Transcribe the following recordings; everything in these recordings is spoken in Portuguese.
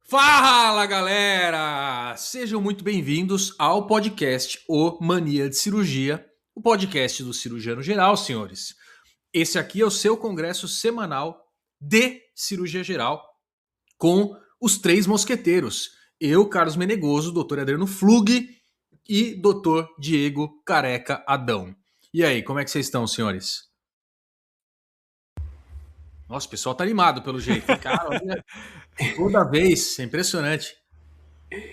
Fala, galera! Sejam muito bem-vindos ao podcast O Mania de Cirurgia, o podcast do cirurgiano geral, senhores. Esse aqui é o seu congresso semanal de cirurgia geral com os três mosqueteiros. Eu, Carlos Menegoso, Dr. Adriano Flug e Dr. Diego Careca Adão. E aí, como é que vocês estão, senhores? Nossa, o pessoal tá animado pelo jeito. Cara, olha, toda vez, é impressionante.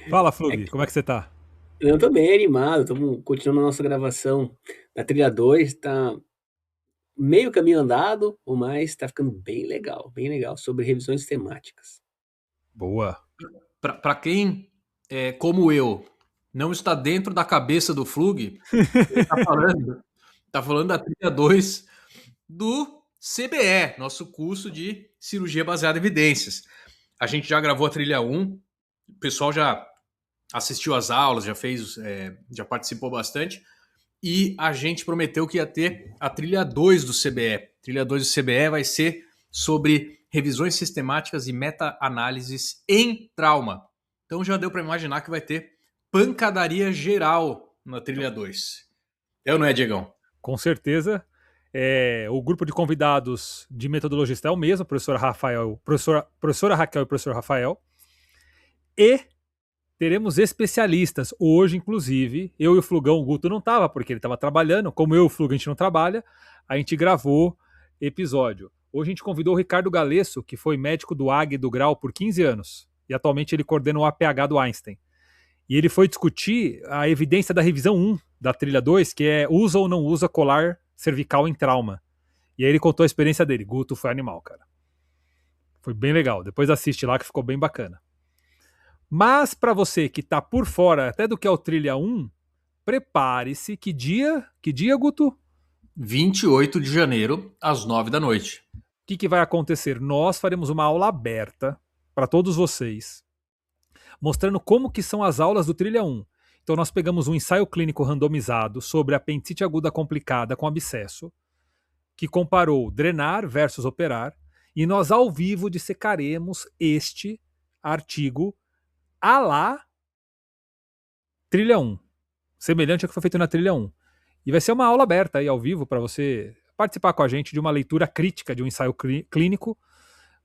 Fala, Flug, como é que você tá? Eu tô bem animado, estamos continuando a nossa gravação da trilha 2, tá meio caminho andado, mas tá ficando bem legal, sobre revisões temáticas. Boa. Para quem, como eu, não está dentro da cabeça do Flug, ele tá falando da trilha 2 do CBE, nosso curso de cirurgia baseada em evidências. A gente já gravou a trilha 1, o pessoal já assistiu às aulas, já fez, já participou bastante, e a gente prometeu que ia ter a trilha 2 do CBE. A trilha 2 do CBE vai ser sobre revisões sistemáticas e meta-análises em trauma. Então já deu para imaginar que vai ter pancadaria geral na trilha 2. É ou não é, Diegão? Com certeza. O grupo de convidados de metodologista é o mesmo, professora Raquel e professor Rafael. E teremos especialistas. Hoje, inclusive, eu e o Flugão, o Guto não estava, porque ele estava trabalhando. Como eu e o Flug a gente não trabalha, a gente gravou episódio. Hoje a gente convidou o Ricardo Galesso, que foi médico do AG e do Grau por 15 anos. E atualmente ele coordena o APH do Einstein. E ele foi discutir a evidência da revisão 1 da trilha 2, que é usa ou não usa colar cervical em trauma. E aí ele contou a experiência dele. Guto foi animal, cara. Foi bem legal. Depois assiste lá que ficou bem bacana. Mas para você que tá por fora até do que é o trilha 1, prepare-se. Que dia, Guto? 28 de janeiro, às 9 da noite. O que vai acontecer? Nós faremos uma aula aberta para todos vocês, mostrando como que são as aulas do trilha 1. Então nós pegamos um ensaio clínico randomizado sobre apendicite aguda complicada com abscesso, que comparou drenar versus operar, e nós ao vivo dissecaremos este artigo à la trilha 1, semelhante ao que foi feito na trilha 1. E vai ser uma aula aberta aí ao vivo para você participar com a gente de uma leitura crítica de um ensaio clínico,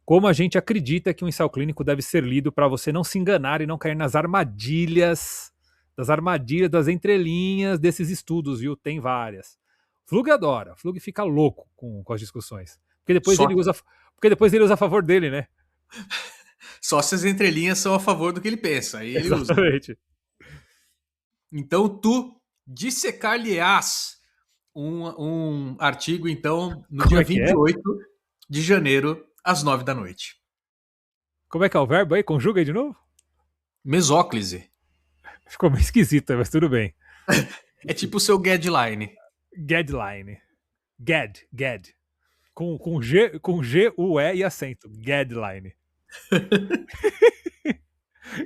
como a gente acredita que um ensaio clínico deve ser lido para você não se enganar e não cair nas armadilhas, das entrelinhas desses estudos, viu? Tem várias. Flug adora, Flug fica louco com as discussões. Porque depois ele usa a favor dele, né? Só se as entrelinhas são a favor do que ele pensa. Aí ele Exatamente. usa. Então tu dissecar-lhe-ás um artigo, então, no Como dia é que é? 28 de janeiro, às 9 da noite. Como é que é o verbo aí? Conjuga aí de novo? Mesóclise. Ficou meio esquisito, mas tudo bem. É tipo o seu guideline. Guideline. Gad. Com G, U, E e acento. Guideline.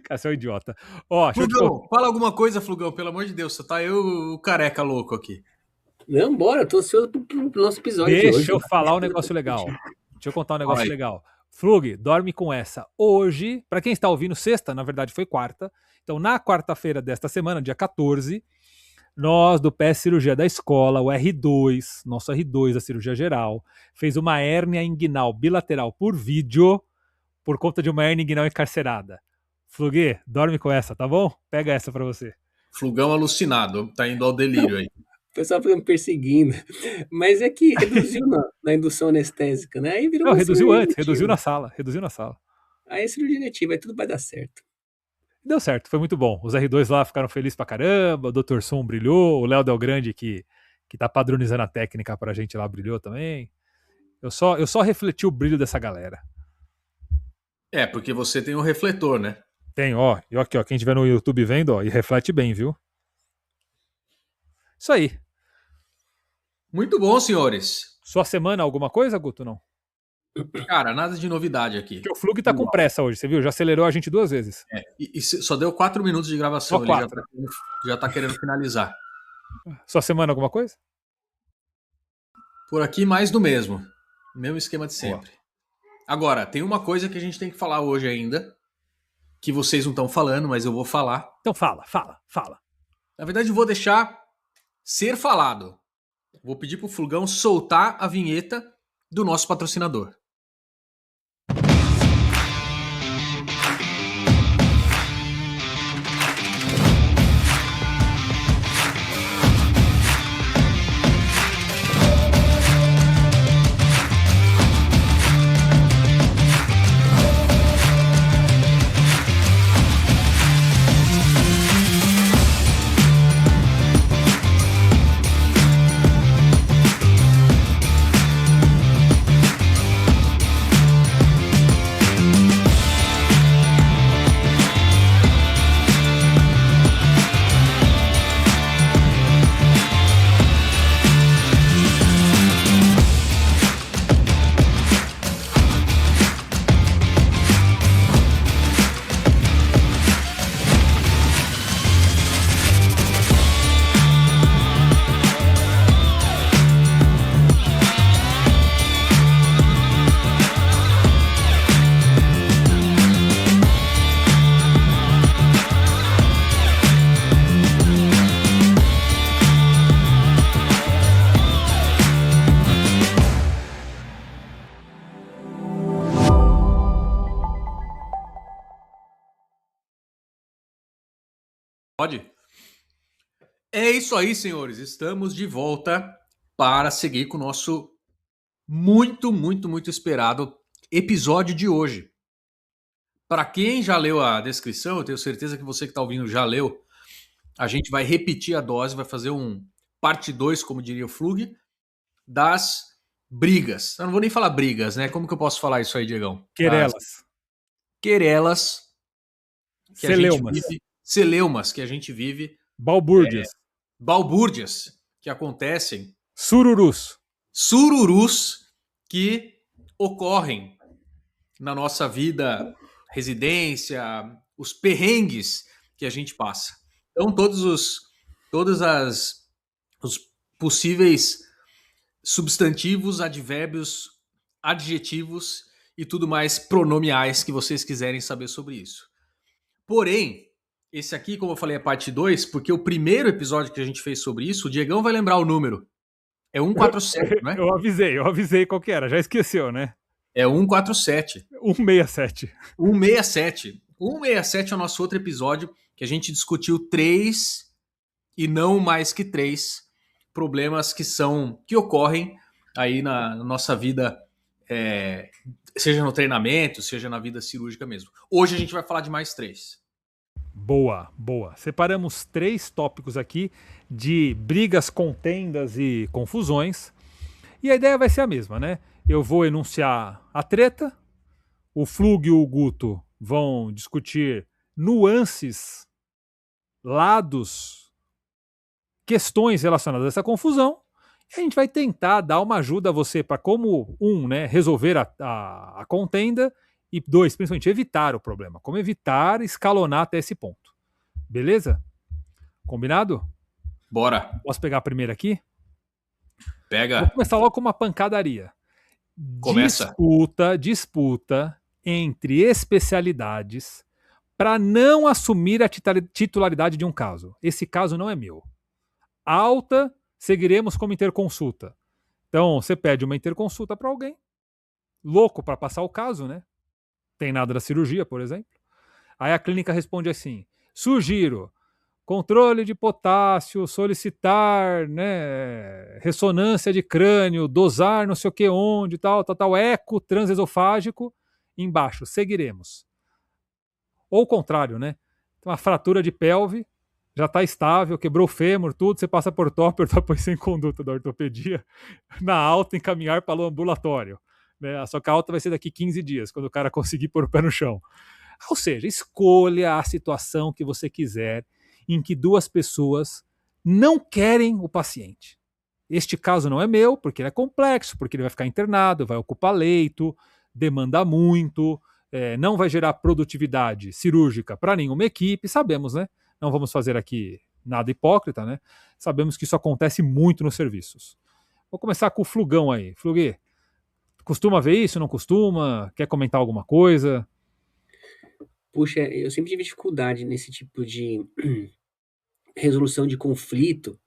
Cara, você é um idiota. Ó, Flugão, fala alguma coisa, Flugão, pelo amor de Deus. Você tá eu o careca louco aqui. Não, bora, eu tô ansioso pro nosso episódio de hoje. Deixa eu falar um negócio legal. Deixa eu contar um negócio legal. Flug, dorme com essa. Hoje, para quem está ouvindo sexta, na verdade foi quarta. Então, na quarta-feira desta semana, dia 14, nós do PS Cirurgia da escola, o R2, nosso R2 da cirurgia geral, fez uma hérnia inguinal bilateral por vídeo por conta de uma hérnia inguinal encarcerada. Flug, dorme com essa, tá bom? Pega essa pra você. Flugão alucinado, tá indo ao delírio aí. O pessoal fica me perseguindo. Mas é que reduziu na indução anestésica, né? Aí virou Não, uma reduziu antes, cirurgia reduziu na sala. Aí é cirurgia letiva, aí tudo vai dar certo. Deu certo, foi muito bom. Os R2 lá ficaram felizes pra caramba, o Dr. Som brilhou, o Léo Del Grande, que tá padronizando a técnica pra gente lá, brilhou também. Eu só refleti o brilho dessa galera. É, porque você tem um refletor, né? Tem, ó. E aqui, ó, quem estiver no YouTube vendo, ó, e reflete bem, viu? Isso aí. Muito bom, senhores. Sua semana, alguma coisa, Guto, não? Cara, nada de novidade aqui. Porque o Flug tá com pressa hoje, você viu? Já acelerou a gente 2 vezes. E só deu 4 minutos de gravação. Só Ele 4. já tá querendo finalizar. Sua semana, alguma coisa? Por aqui, mais do mesmo. Mesmo esquema de sempre. Boa. Agora, tem uma coisa que a gente tem que falar hoje ainda. que vocês não estão falando, mas eu vou falar. Então fala. Na verdade, eu vou deixar ser falado. Vou pedir pro Flugão soltar a vinheta do nosso patrocinador. Pode? É isso aí, senhores. Estamos de volta para seguir com o nosso muito esperado episódio de hoje. Para quem já leu a descrição, eu tenho certeza que você que está ouvindo já leu. A gente vai repetir a dose, vai fazer um parte 2, como diria o Flug, das brigas. Eu não vou nem falar brigas, né? Como que eu posso falar isso aí, Diegão? Querelas. As querelas que Celeumas. a gente vive, celeumas que a gente vive, Balbúrdias. balbúrdias que acontecem, Sururus. sururus que ocorrem na nossa vida, residência, os perrengues que a gente passa. Então, os possíveis substantivos, advérbios, adjetivos e tudo mais pronomiais que vocês quiserem saber sobre isso. Porém, esse aqui, como eu falei, é parte 2, porque o primeiro episódio que a gente fez sobre isso, o Diegão vai lembrar o número. É 147, não é? Eu avisei qual que era, já esqueceu, né? É 147. 167. 167. 167 é o nosso outro episódio que a gente discutiu 3 e não mais que 3 problemas que ocorrem aí na nossa vida, seja no treinamento, seja na vida cirúrgica mesmo. Hoje a gente vai falar de mais 3. Boa. Separamos 3 tópicos aqui de brigas, contendas e confusões. E a ideia vai ser a mesma, né? Eu vou enunciar a treta, o Flug e o Guto vão discutir nuances, lados, questões relacionadas a essa confusão. E a gente vai tentar dar uma ajuda a você para como, né, resolver a contenda e 2, principalmente evitar o problema. Como evitar escalonar até esse ponto. Beleza? Combinado? Bora. Posso pegar a primeira aqui? Pega. Vou começar logo com uma pancadaria. Começa. Disputa entre especialidades para não assumir a titularidade de um caso. Esse caso não é meu. Alta, seguiremos como interconsulta. Então, você pede uma interconsulta para alguém, louco para passar o caso, né? Tem nada da cirurgia, por exemplo. Aí a clínica responde assim: sugiro controle de potássio, solicitar, né, ressonância de crânio, dosar não sei o que onde, tal, eco transesofágico, embaixo, seguiremos. Ou o contrário, né? Uma fratura de pelve, já está estável, quebrou o fêmur, tudo, você passa por TOP, põe sem conduta da ortopedia, na alta encaminhar para o ambulatório. Né? Só que a alta vai ser daqui 15 dias, quando o cara conseguir pôr o pé no chão. Ou seja, escolha a situação que você quiser, em que 2 pessoas não querem o paciente. Este caso não é meu, porque ele é complexo, porque ele vai ficar internado, vai ocupar leito, demanda muito, não vai gerar produtividade cirúrgica para nenhuma equipe, sabemos, né? Não vamos fazer aqui nada hipócrita, né? Sabemos que isso acontece muito nos serviços. Vou começar com o Flugão aí. Flugê, costuma ver isso, não costuma? Quer comentar alguma coisa? puxa, eu sempre tive dificuldade nesse tipo de resolução de conflito,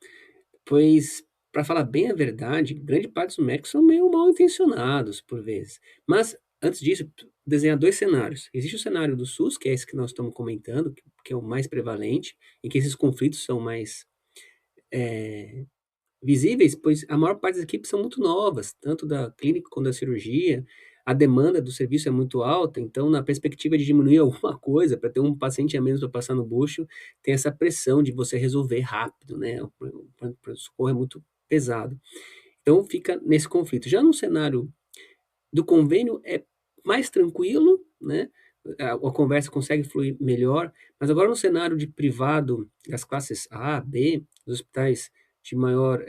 pois, para falar bem a verdade, grande parte dos médicos são meio mal intencionados por vezes. Mas, antes disso, desenhar 2 cenários. Existe o cenário do SUS, que é esse que nós estamos comentando, que é o mais prevalente, em que esses conflitos são mais, eh, visíveis, pois a maior parte das equipes são muito novas, tanto da clínica quanto da cirurgia. A demanda do serviço é muito alta, então, na perspectiva de diminuir alguma coisa, para ter um paciente a menos para passar no bucho, tem essa pressão de você resolver rápido, né? O pronto-socorro é muito pesado. Então, fica nesse conflito. Já no cenário do convênio é mais tranquilo, né, a conversa consegue fluir melhor, mas agora no cenário de privado, das classes A, B, dos hospitais de maior,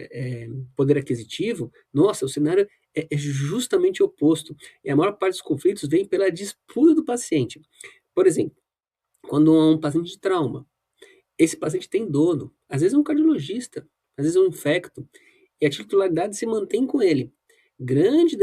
poder aquisitivo, nossa, o cenário é justamente oposto, e a maior parte dos conflitos vem pela disputa do paciente. Por exemplo, quando há um paciente de trauma, esse paciente tem dono, às vezes é um cardiologista, às vezes é um infecto, e a titularidade se mantém com ele. Grande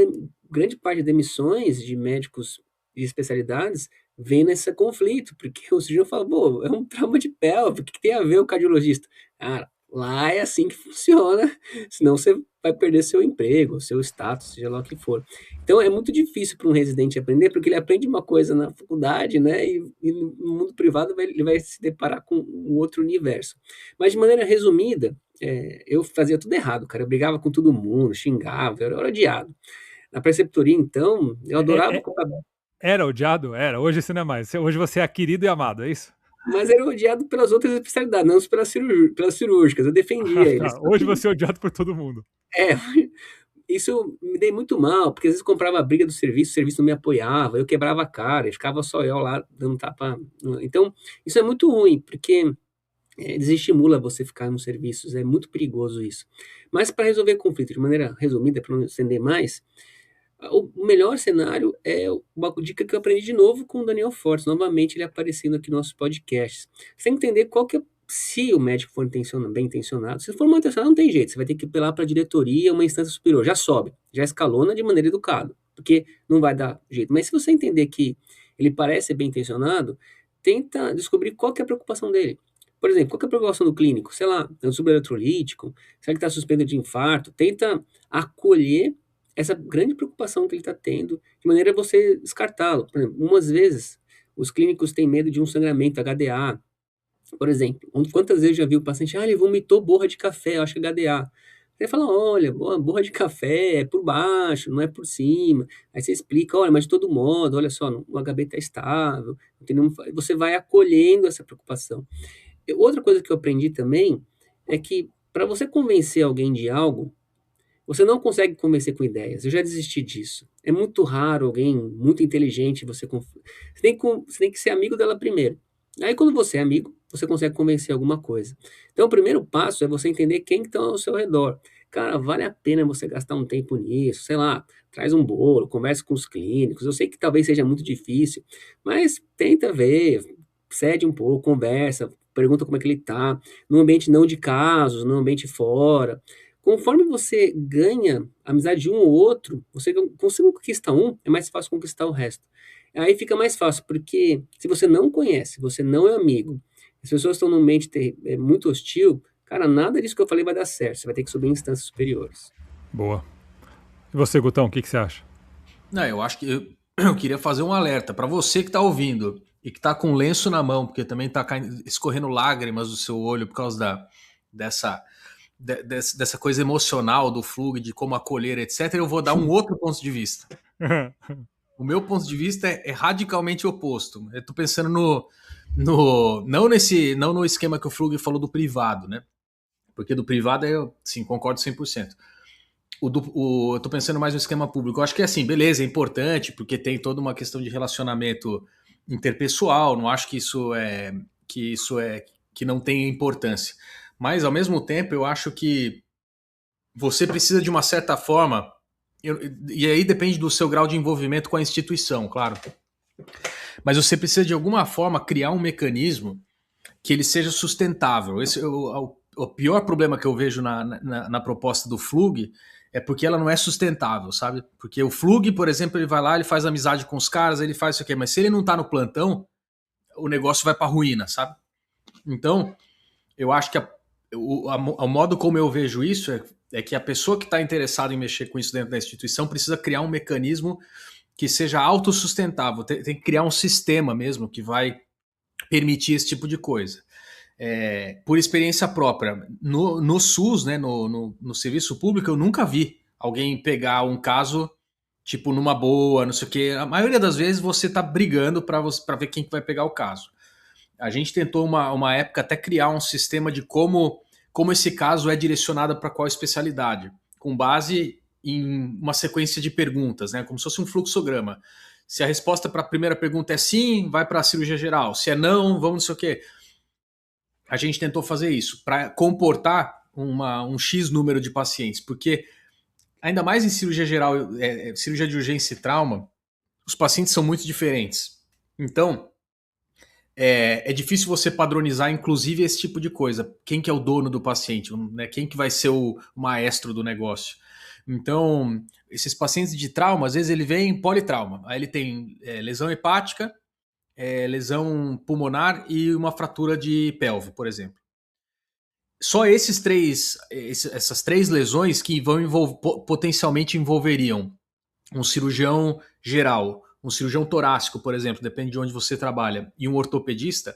parte de demissões de médicos de especialidades vem nesse conflito, porque o cirurgião fala: "Pô, é um trauma de pelve, o que que tem a ver o cardiologista?". Cara, lá é assim que funciona, senão você vai perder seu emprego, seu status, seja lá o que for. Então é muito difícil para um residente aprender, porque ele aprende uma coisa na faculdade, né, e no mundo privado ele vai se deparar com um outro universo. Mas de maneira resumida, eu fazia tudo errado, cara, eu brigava com todo mundo, xingava, eu era odiado. Na preceptoria então, eu É adorava é colocar, era odiado? Era, hoje você não é mais. Hoje você é querido e amado, é isso? mas era odiado pelas outras especialidades, não pelas cirúrgicas, eu defendia Ah, eles. tá. Hoje você é odiado por todo mundo. É, isso me dei muito mal, porque às vezes eu comprava a briga do serviço, o serviço não me apoiava, eu quebrava a cara e ficava só eu lá dando tapa. Então, isso é muito ruim, porque desestimula você ficar nos serviços, é muito perigoso isso. Mas para resolver conflito de maneira resumida, para não estender mais, o melhor cenário é uma dica que eu aprendi de novo com o Daniel Fortes, novamente ele aparecendo aqui nos nossos podcasts. Você tem que entender qual que é, se o médico for bem intencionado, se for mal intencionado não tem jeito, você vai ter que apelar para a diretoria, uma instância superior, já sobe, já escalona de maneira educada, porque não vai dar jeito. Mas se você entender que ele parece bem intencionado, tenta descobrir qual que é a preocupação dele. Por exemplo, qual que é a preocupação do clínico? Sei lá, é um subeletrolítico? Será que está suspeito de infarto? Tenta acolher essa grande preocupação que ele está tendo, de maneira a você descartá-lo. Por exemplo, umas vezes os clínicos têm medo de um sangramento, HDA, por exemplo. Quantas vezes já viu o paciente, ele vomitou borra de café, eu acho que é HDA. Você fala: olha, borra de café é por baixo, não é por cima. Aí você explica: olha, mas de todo modo, olha só, o HB está estável. Você vai acolhendo essa preocupação. Outra coisa que eu aprendi também é que para você convencer alguém de algo, você não consegue convencer com ideias, eu já desisti disso. É muito raro alguém muito inteligente você tem que ser amigo dela primeiro. Aí quando você é amigo, você consegue convencer alguma coisa. Então o primeiro passo é você entender quem está ao seu redor. Cara, vale a pena você gastar um tempo nisso, sei lá, traz um bolo, conversa com os clínicos. Eu sei que talvez seja muito difícil, mas tenta ver, cede um pouco, conversa, pergunta como é que ele está, no ambiente não de casos, no ambiente fora. Conforme você ganha a amizade de um ou outro, você consegue conquistar um, é mais fácil conquistar o resto. Aí fica mais fácil, porque se você não conhece, você não é amigo, as pessoas estão num ambiente muito hostil, cara, nada disso que eu falei vai dar certo. Você vai ter que subir em instâncias superiores. Boa. E você, Gutão, o que você acha? Não, eu acho que eu queria fazer um alerta para você que está ouvindo e que está com lenço na mão, porque também está escorrendo lágrimas do seu olho por causa dessa coisa emocional do fluxo, de como acolher, etc. Eu vou dar um outro ponto de vista. O meu ponto de vista é radicalmente oposto. Eu estou pensando não no esquema que o Flug falou do privado, né? Porque do privado eu, sim, concordo 100%. Eu tô pensando mais no esquema público. Eu acho que assim, beleza, é importante, porque tem toda uma questão de relacionamento interpessoal. Não acho que que não tenha importância. Mas ao mesmo tempo, eu acho que você precisa de uma certa forma, e aí depende do seu grau de envolvimento com a instituição, claro. Mas você precisa de alguma forma criar um mecanismo que ele seja sustentável. Esse é o pior problema que eu vejo na proposta do Flug é porque ela não é sustentável, sabe? Porque o Flug, por exemplo, ele vai lá, ele faz amizade com os caras, ele faz isso aqui, mas se ele não tá no plantão, o negócio vai para ruína, sabe? Então, eu acho que o modo como eu vejo isso é que a pessoa que está interessada em mexer com isso dentro da instituição precisa criar um mecanismo que seja autossustentável, tem que criar um sistema mesmo que vai permitir esse tipo de coisa. Por experiência própria, no SUS, né, no serviço público, eu nunca vi alguém pegar um caso tipo numa boa, não sei o quê. A maioria das vezes você está brigando para ver quem que vai pegar o caso. A gente tentou uma época até criar um sistema de como esse caso é direcionado para qual especialidade, com base em uma sequência de perguntas, né, como se fosse um fluxograma. Se a resposta para a primeira pergunta é sim, vai para a cirurgia geral. Se é não, vamos não sei o quê. A gente tentou fazer isso para comportar um X número de pacientes, porque ainda mais em cirurgia geral, cirurgia de urgência e trauma, os pacientes são muito diferentes. Então, é difícil você padronizar, inclusive, esse tipo de coisa. Quem que é o dono do paciente? Né? Quem que vai ser o maestro do negócio? Então, esses pacientes de trauma, às vezes ele vem politrauma. Aí ele tem lesão hepática, lesão pulmonar e uma fratura de pelve, por exemplo. Só essas três lesões que potencialmente envolveriam um cirurgião geral, um cirurgião torácico, por exemplo, depende de onde você trabalha, e um ortopedista.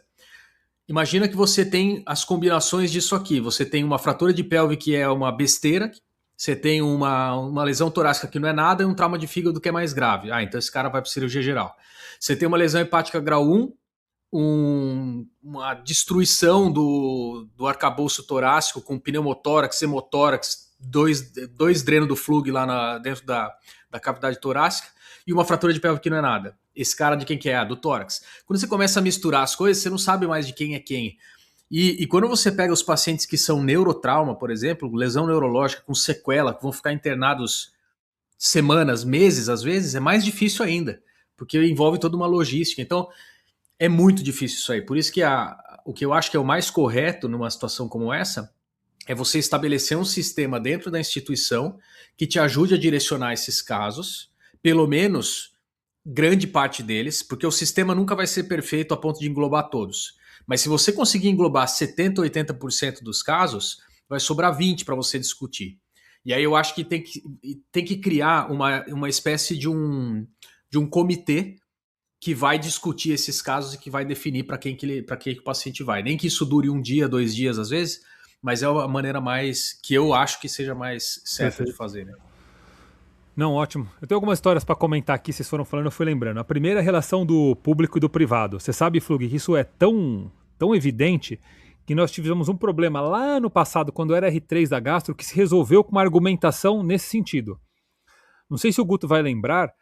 Imagina que você tem as combinações disso aqui. Você tem uma fratura de pelve que é uma besteira, você tem uma lesão torácica que não é nada e um trauma de fígado que é mais grave. Então esse cara vai para cirurgia geral. Você tem uma lesão hepática grau 1, uma destruição do arcabouço torácico com pneumotórax, hemotórax, dois drenos do flug lá dentro da cavidade torácica e uma fratura de pelve que não é nada. Esse cara de quem que é? Do tórax. Quando você começa a misturar as coisas, você não sabe mais de quem é quem. E quando você pega os pacientes que são neurotrauma, por exemplo, lesão neurológica com sequela, que vão ficar internados semanas, meses, às vezes, é mais difícil ainda, porque envolve toda uma logística. Então, é muito difícil isso aí. Por isso que o que eu acho que é o mais correto numa situação como essa é você estabelecer um sistema dentro da instituição que te ajude a direcionar esses casos, pelo menos grande parte deles, porque o sistema nunca vai ser perfeito a ponto de englobar todos. Mas se você conseguir englobar 70%, 80% dos casos, vai sobrar 20% para você discutir. E aí eu acho que tem que criar uma espécie de um comitê que vai discutir esses casos e que vai definir para quem que o paciente vai. Nem que isso dure 1 dia, 2 dias às vezes, mas é a maneira mais que eu acho que seja mais certa de fazer, né? Não, ótimo. Eu tenho algumas histórias para comentar aqui, vocês foram falando, eu fui lembrando. A primeira é a relação do público e do privado. Você sabe, Flug, que isso é tão evidente que nós tivemos um problema lá no passado, quando era R3 da Gastro, que se resolveu com uma argumentação nesse sentido. Não sei se o Guto vai lembrar,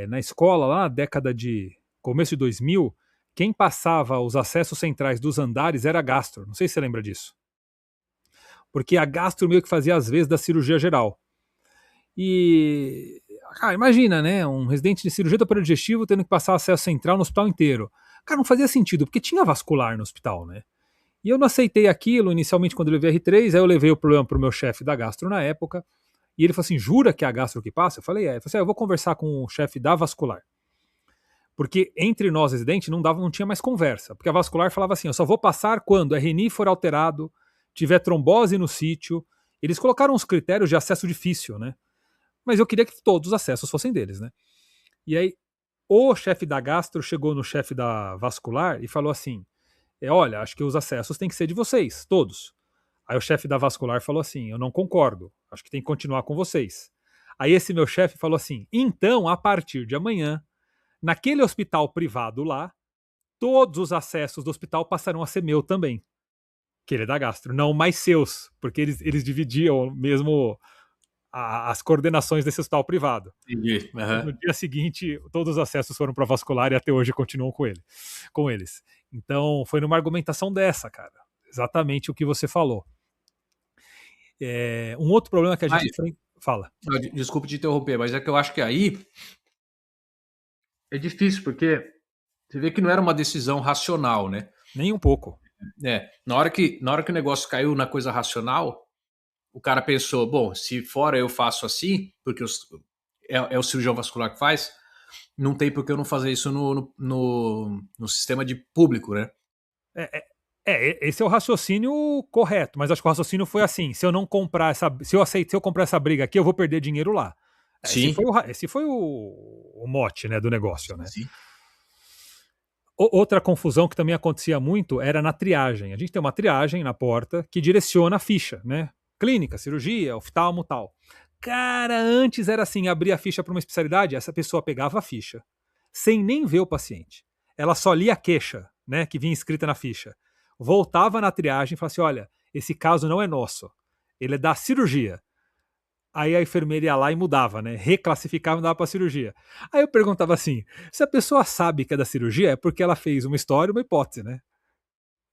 na escola, lá na década de começo de 2000, quem passava os acessos centrais dos andares era a Gastro. Não sei se você lembra disso. Porque a Gastro meio que fazia às vezes da cirurgia geral. E, cara, imagina, né? Um residente de cirurgia do aparelho digestivo tendo que passar acesso central no hospital inteiro. Cara, não fazia sentido, porque tinha vascular no hospital, né? E eu não aceitei aquilo inicialmente quando eu levei R3, aí eu levei o problema pro meu chefe da Gastro na época, e ele falou assim, jura que é a Gastro que passa? Eu falei, Ele falou assim, eu vou conversar com o chefe da vascular. Porque entre nós residentes não tinha mais conversa, porque a vascular falava assim, eu só vou passar quando a RNI for alterado, tiver trombose no sítio. Eles colocaram uns critérios de acesso difícil, né? Mas eu queria que todos os acessos fossem deles, né? E aí, o chefe da Gastro chegou no chefe da vascular e falou assim, olha, acho que os acessos têm que ser de vocês, todos. Aí o chefe da vascular falou assim, eu não concordo, acho que tem que continuar com vocês. Aí esse meu chefe falou assim, então, a partir de amanhã, naquele hospital privado lá, todos os acessos do hospital passarão a ser meu também. Que ele é da Gastro, não mais seus, porque eles dividiam mesmo as coordenações desse hospital privado. Entendi. Uhum. No dia seguinte, todos os acessos foram para vascular e até hoje continuam com eles. Então, foi numa argumentação dessa, cara. Exatamente o que você falou. Um outro problema que a gente fala. Desculpe te interromper, mas é que eu acho que aí é difícil, porque você vê que não era uma decisão racional, né? Nem um pouco. Na hora que o negócio caiu na coisa racional, o cara pensou, bom, se fora eu faço assim, porque é o cirurgião vascular que faz, não tem por que eu não fazer isso no sistema de público, né? Esse é o raciocínio correto, mas acho que o raciocínio foi assim: se eu não comprar se eu comprar essa briga aqui, eu vou perder dinheiro lá. Esse Sim, foi o mote, né, do negócio, né? sim. Outra confusão que também acontecia muito era na triagem. A gente tem uma triagem na porta que direciona a ficha, né? Clínica, cirurgia, oftalmo, tal. Cara, antes era assim, abria a ficha para uma especialidade, essa pessoa pegava a ficha, sem nem ver o paciente. Ela só lia a queixa, né, que vinha escrita na ficha. Voltava na triagem e falava assim: olha, esse caso não é nosso, ele é da cirurgia. Aí a enfermeira ia lá e mudava, né? Reclassificava e mudava para cirurgia. Aí eu perguntava assim: se a pessoa sabe que é da cirurgia, é porque ela fez uma história, uma hipótese, né?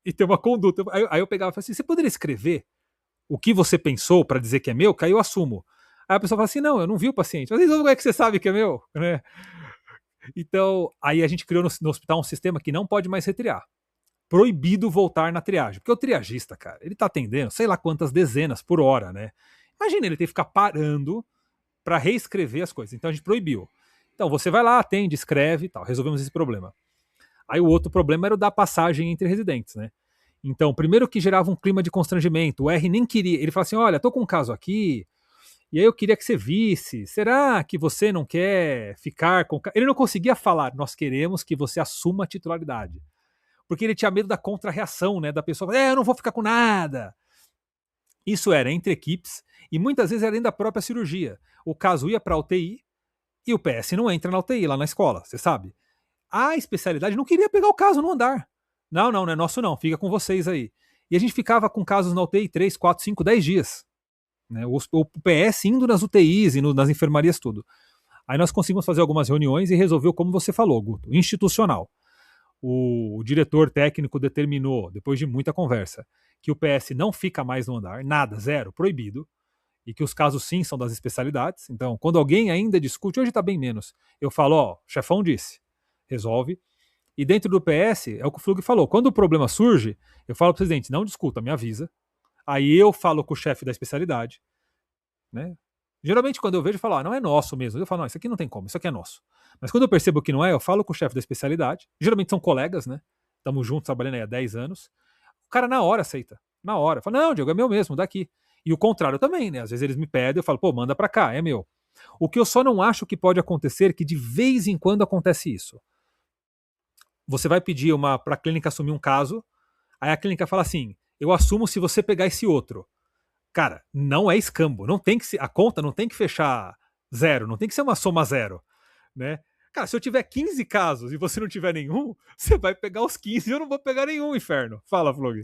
E tem uma conduta. Aí eu pegava e falava assim: você poderia escrever o que você pensou para dizer que é meu, que aí eu assumo. Aí a pessoa fala assim: não, eu não vi o paciente. Mas então como é que você sabe que é meu? Né? Então, aí a gente criou no hospital um sistema que não pode mais retriar. Proibido voltar na triagem. Porque o triagista, cara, ele tá atendendo sei lá quantas dezenas por hora, né? Imagina ele ter que ficar parando para reescrever as coisas. Então a gente proibiu. Então você vai lá, atende, escreve e tal. Resolvemos esse problema. Aí o outro problema era o da passagem entre residentes, né? Então, primeiro que gerava um clima de constrangimento. O R nem queria. Ele falou assim: olha, tô com um caso aqui, e aí eu queria que você visse. Será que você não quer ficar com. Ele não conseguia falar, nós queremos que você assuma a titularidade. Porque ele tinha medo da contra-reação, né? Da pessoa, eu não vou ficar com nada. Isso era entre equipes e muitas vezes era dentro da própria cirurgia. O caso ia para a UTI e o PS não entra na UTI lá na escola, você sabe. A especialidade não queria pegar o caso no andar. Não, não, não é nosso não, fica com vocês aí. E a gente ficava com casos na UTI 3, 4, 5, 10 dias. Né? O PS indo nas UTIs e nas enfermarias, tudo. Aí nós conseguimos fazer algumas reuniões e resolveu, como você falou, Guto, institucional. O diretor técnico determinou, depois de muita conversa, que o PS não fica mais no andar, nada, zero, proibido, e que os casos sim são das especialidades. Então, quando alguém ainda discute, hoje está bem menos, eu falo, ó, o chefão disse, resolve. E dentro do PS, é o que o Flug falou, quando o problema surge, eu falo pro presidente, não discuta, me avisa. Aí eu falo com o chefe da especialidade, né? Geralmente, quando eu vejo, eu falo, não é nosso mesmo. Eu falo, não, isso aqui não tem como, isso aqui é nosso. Mas quando eu percebo que não é, eu falo com o chefe da especialidade. Geralmente são colegas, né? Estamos juntos trabalhando aí há 10 anos. O cara na hora aceita. Na hora. Fala, não, Diego, é meu mesmo, daqui. E o contrário também, né? Às vezes eles me pedem, eu falo, pô, manda pra cá, é meu. O que eu só não acho que pode acontecer, que de vez em quando acontece isso. Você vai pedir pra clínica assumir um caso, aí a clínica fala assim, eu assumo se você pegar esse outro. Cara, não é escambo. Não tem que ser, a conta não tem que fechar zero, não tem que ser uma soma zero, né? Cara, se eu tiver 15 casos e você não tiver nenhum, você vai pegar os 15 e eu não vou pegar nenhum, inferno. Fala, Flog.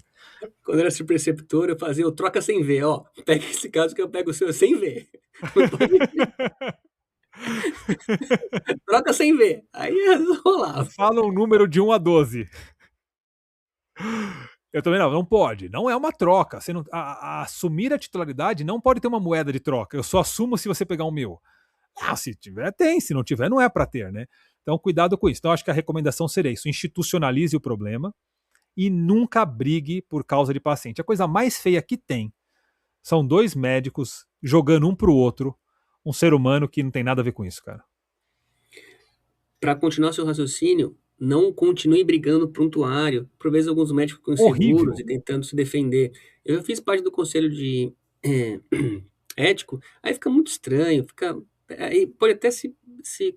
Quando eu era preceptor, eu fazia o troca sem ver, ó. Pega esse caso que eu pego o seu sem ver. Troca sem ver. Aí rolava. Fala um número de 1 a 12. Eu também não pode. Não é uma troca. Você não, assumir a titularidade não pode ter uma moeda de troca. Eu só assumo se você pegar o meu. Se tiver, tem. Se não tiver, não é para ter, né? Então, cuidado com isso. Então, acho que a recomendação seria isso: institucionalize o problema e nunca brigue por causa de paciente. A coisa mais feia que tem são dois médicos jogando um pro outro um ser humano que não tem nada a ver com isso, cara. Para continuar seu raciocínio, não continue brigando prontuário. Por vezes, alguns médicos ficam inseguros Horrível. e tentando se defender. Eu fiz parte do conselho de ético, aí fica muito estranho, aí pode até se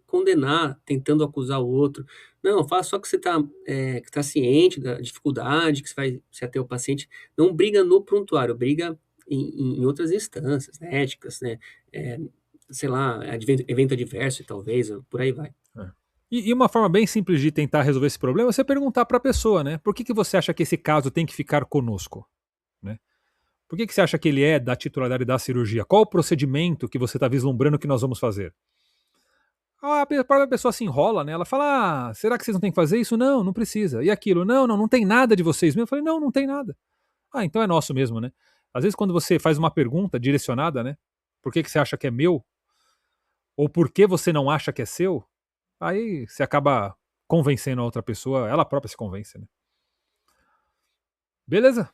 condenar tentando acusar o outro. Não, fala só que você que tá ciente da dificuldade, que você vai se ater ao paciente. Não briga no prontuário, briga em outras instâncias, né, éticas, né? É, sei lá, evento adverso, talvez, por aí vai. É. E uma forma bem simples de tentar resolver esse problema é você perguntar para a pessoa, né? Por que você acha que esse caso tem que ficar conosco? Né? Por que você acha que ele é da titularidade da cirurgia? Qual o procedimento que você está vislumbrando que nós vamos fazer? A própria pessoa se enrola, né? Ela fala, será que vocês não têm que fazer isso? Não, não precisa. E aquilo? Não, não, não tem nada de vocês mesmo. Eu falei, não, não tem nada. Então é nosso mesmo, né? Às vezes quando você faz uma pergunta direcionada, né? Por que você acha que é meu? Ou por que você não acha que é seu? Aí você acaba convencendo a outra pessoa, ela própria se convence, né? Beleza?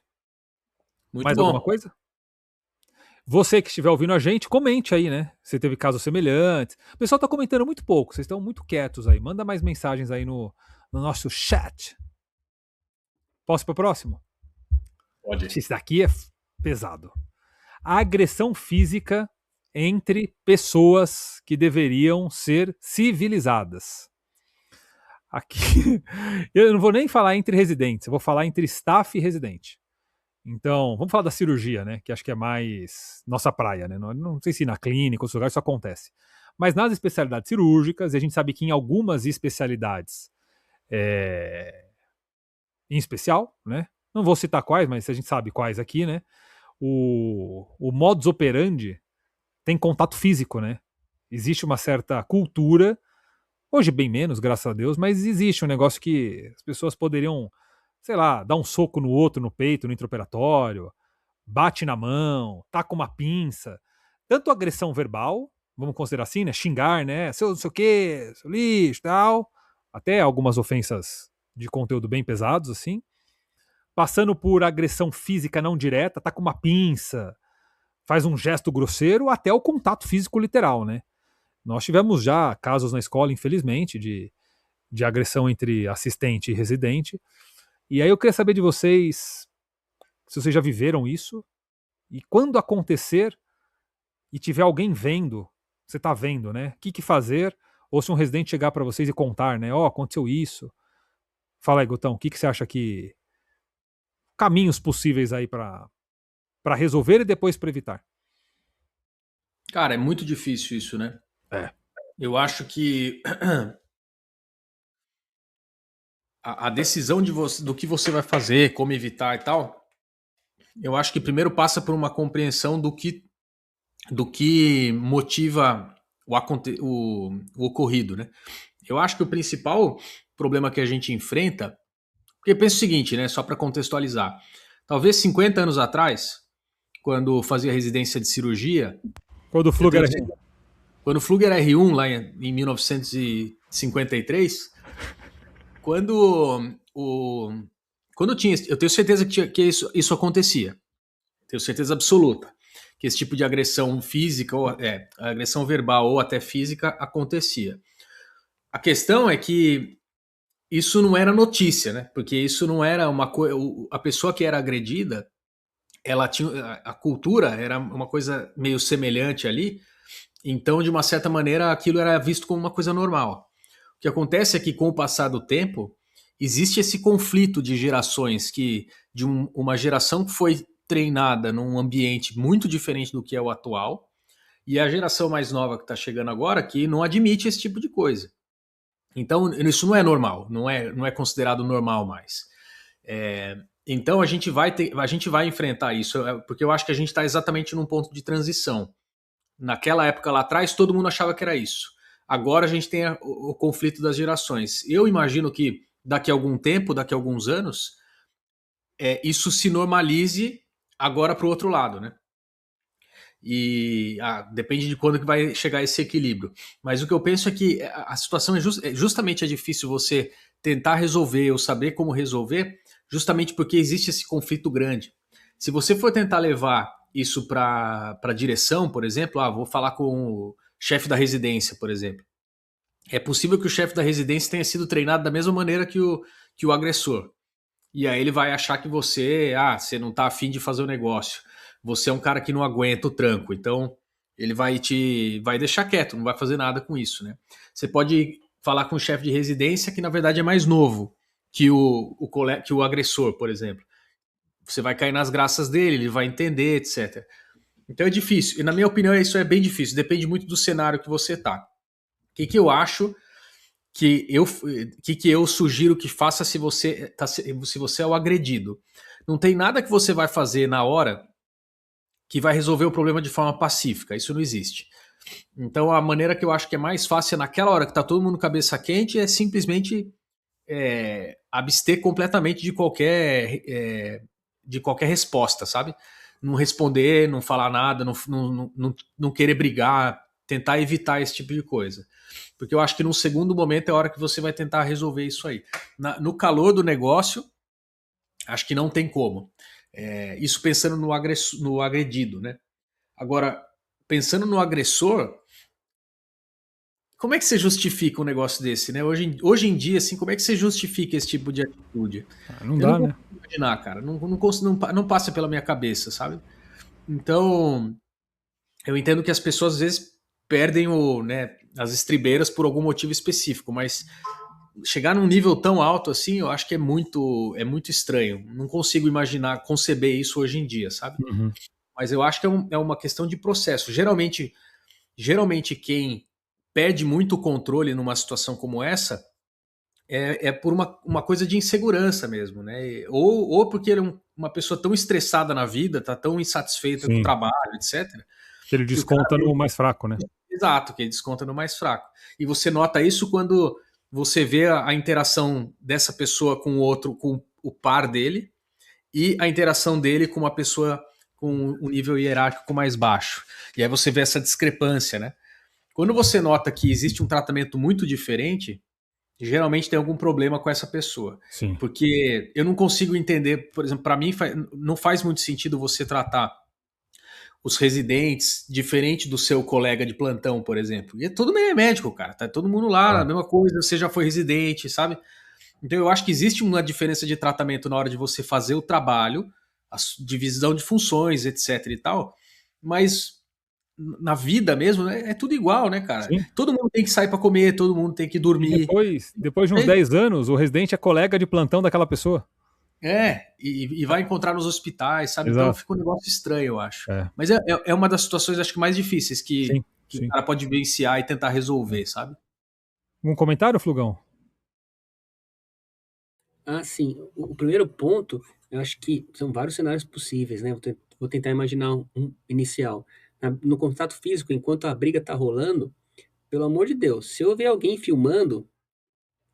Muito Mais alguma bom. coisa? Você que estiver ouvindo a gente, comente aí, né? Se teve casos semelhantes. O pessoal tá comentando muito pouco, vocês estão muito quietos aí. Manda mais mensagens aí no nosso chat. Posso para o próximo? Pode. Esse daqui é pesado. A agressão física entre pessoas que deveriam ser civilizadas. Aqui, eu não vou nem falar entre residentes, eu vou falar entre staff e residente. Então, vamos falar da cirurgia, né? Que acho que é mais nossa praia, né? Não sei se na clínica, outros lugares isso acontece. Mas nas especialidades cirúrgicas, e a gente sabe que em algumas especialidades, em especial, né? Não vou citar quais, mas a gente sabe quais aqui, né? O modus operandi tem contato físico, né? Existe uma certa cultura, hoje bem menos, graças a Deus, mas existe um negócio que as pessoas poderiam, sei lá, dar um soco no outro, no peito, no intraoperatório, bate na mão, taca uma pinça. Tanto agressão verbal, vamos considerar assim, né? Xingar, né? Seu não sei o quê, seu lixo, tal. Até algumas ofensas de conteúdo bem pesados, assim. Passando por agressão física não direta, taca uma pinça, faz um gesto grosseiro, até o contato físico literal, né? Nós tivemos já casos na escola, infelizmente, de agressão entre assistente e residente. E aí eu queria saber de vocês se vocês já viveram isso. E quando acontecer e tiver alguém vendo, você tá vendo, né? O que fazer? Ou se um residente chegar para vocês e contar, né? Ó, aconteceu isso. Fala aí, Gutão, o que você acha que. Caminhos possíveis aí para resolver e depois para evitar? Cara, é muito difícil isso, né? É. Eu acho que a decisão do que você vai fazer, como evitar e tal, eu acho que primeiro passa por uma compreensão do que motiva o ocorrido, né? Eu acho que o principal problema que a gente enfrenta, porque pensa o seguinte, né? Só para contextualizar, talvez 50 anos atrás, quando fazia residência de cirurgia, Quando o eu Fluger. tenho certeza, quando o Fluger R1 lá em 1953, quando o quando tinha, eu tenho certeza que isso acontecia. Tenho certeza absoluta que esse tipo de agressão física, ou agressão verbal ou até física acontecia. A questão é que isso não era notícia, né? Porque isso não era uma coisa. A pessoa que era agredida, ela tinha. A cultura era uma coisa meio semelhante ali, então, de uma certa maneira, aquilo era visto como uma coisa normal. O que acontece é que, com o passar do tempo, existe esse conflito de gerações, uma geração que foi treinada num ambiente muito diferente do que é o atual, e a geração mais nova que está chegando agora que não admite esse tipo de coisa. Então, isso não é normal, não é considerado normal mais. Então, a gente vai enfrentar isso, porque eu acho que a gente está exatamente num ponto de transição. Naquela época lá atrás, todo mundo achava que era isso. Agora a gente tem o conflito das gerações. Eu imagino que daqui a algum tempo, daqui a alguns anos, isso se normalize agora para o outro lado, né? E depende de quando que vai chegar esse equilíbrio. Mas o que eu penso é que a situação justamente é difícil você tentar resolver ou saber como resolver, justamente porque existe esse conflito grande. Se você for tentar levar isso para a direção, por exemplo, vou falar com o chefe da residência, por exemplo. É possível que o chefe da residência tenha sido treinado da mesma maneira que o agressor. E aí ele vai achar que você não está afim de fazer o negócio. Você é um cara que não aguenta o tranco. Então ele vai deixar quieto, não vai fazer nada com isso, né? Você pode falar com o chefe de residência que na verdade é mais novo que o agressor, por exemplo. Você vai cair nas graças dele, ele vai entender, etc. Então é difícil. E na minha opinião, isso é bem difícil. Depende muito do cenário que você tá. O que eu acho que eu sugiro que faça se você é o agredido? Não tem nada que você vai fazer na hora que vai resolver o problema de forma pacífica. Isso não existe. Então a maneira que eu acho que é mais fácil é naquela hora que tá todo mundo cabeça quente é simplesmente abster completamente de qualquer resposta, sabe? Não responder, não falar nada, não querer brigar, tentar evitar esse tipo de coisa. Porque eu acho que num segundo momento é a hora que você vai tentar resolver isso aí. No calor do negócio, acho que não tem como. Isso pensando no agredido, né? Agora, pensando no agressor, como é que você justifica um negócio desse, né? Hoje em dia, assim, como é que você justifica esse tipo de atitude? Não Eu não dá, consigo né? imaginar, cara. Não passa pela minha cabeça, sabe? Então, eu entendo que as pessoas às vezes perdem né, as estribeiras por algum motivo específico, mas chegar num nível tão alto assim, eu acho que é muito estranho. Não consigo imaginar, conceber isso hoje em dia, sabe? Uhum. Mas eu acho que é uma questão de processo. Geralmente quem perde muito controle numa situação como essa é por uma coisa de insegurança mesmo, né? Ou porque ele é uma pessoa tão estressada na vida, tá tão insatisfeita com o Sim. trabalho, etc., Que ele que o cara desconta no mais fraco, né? exato, que ele desconta no mais fraco. E você nota isso quando você vê a interação dessa pessoa com o outro, com o par dele, e a interação dele com uma pessoa com um nível hierárquico mais baixo. E aí você vê essa discrepância, né? Quando você nota que existe um tratamento muito diferente, geralmente tem algum problema com essa pessoa. Sim. Porque eu não consigo entender, por exemplo, para mim não faz muito sentido você tratar os residentes diferente do seu colega de plantão, por exemplo. E é todo meio médico, cara. Tá todo mundo lá, a Tá. mesma coisa, você já foi residente, sabe? Então eu acho que existe uma diferença de tratamento na hora de você fazer o trabalho, a divisão de funções, etc e tal, mas na vida mesmo é tudo igual, né, cara? Sim. Todo mundo tem que sair para comer, todo mundo tem que E dormir. depois de uns 10 anos, o residente é colega de plantão daquela pessoa. E vai encontrar nos hospitais, sabe? Então Exato. fica um negócio estranho, eu acho. É. Mas é uma das situações, acho que mais difíceis Sim, que o sim. cara pode vivenciar e tentar É. resolver, sabe? Um comentário, Flugão? Ah, sim. O primeiro ponto, eu acho que são vários cenários possíveis, né? Vou tentar imaginar um inicial. No contato físico, enquanto a briga tá rolando, pelo amor de Deus, se eu ver alguém filmando,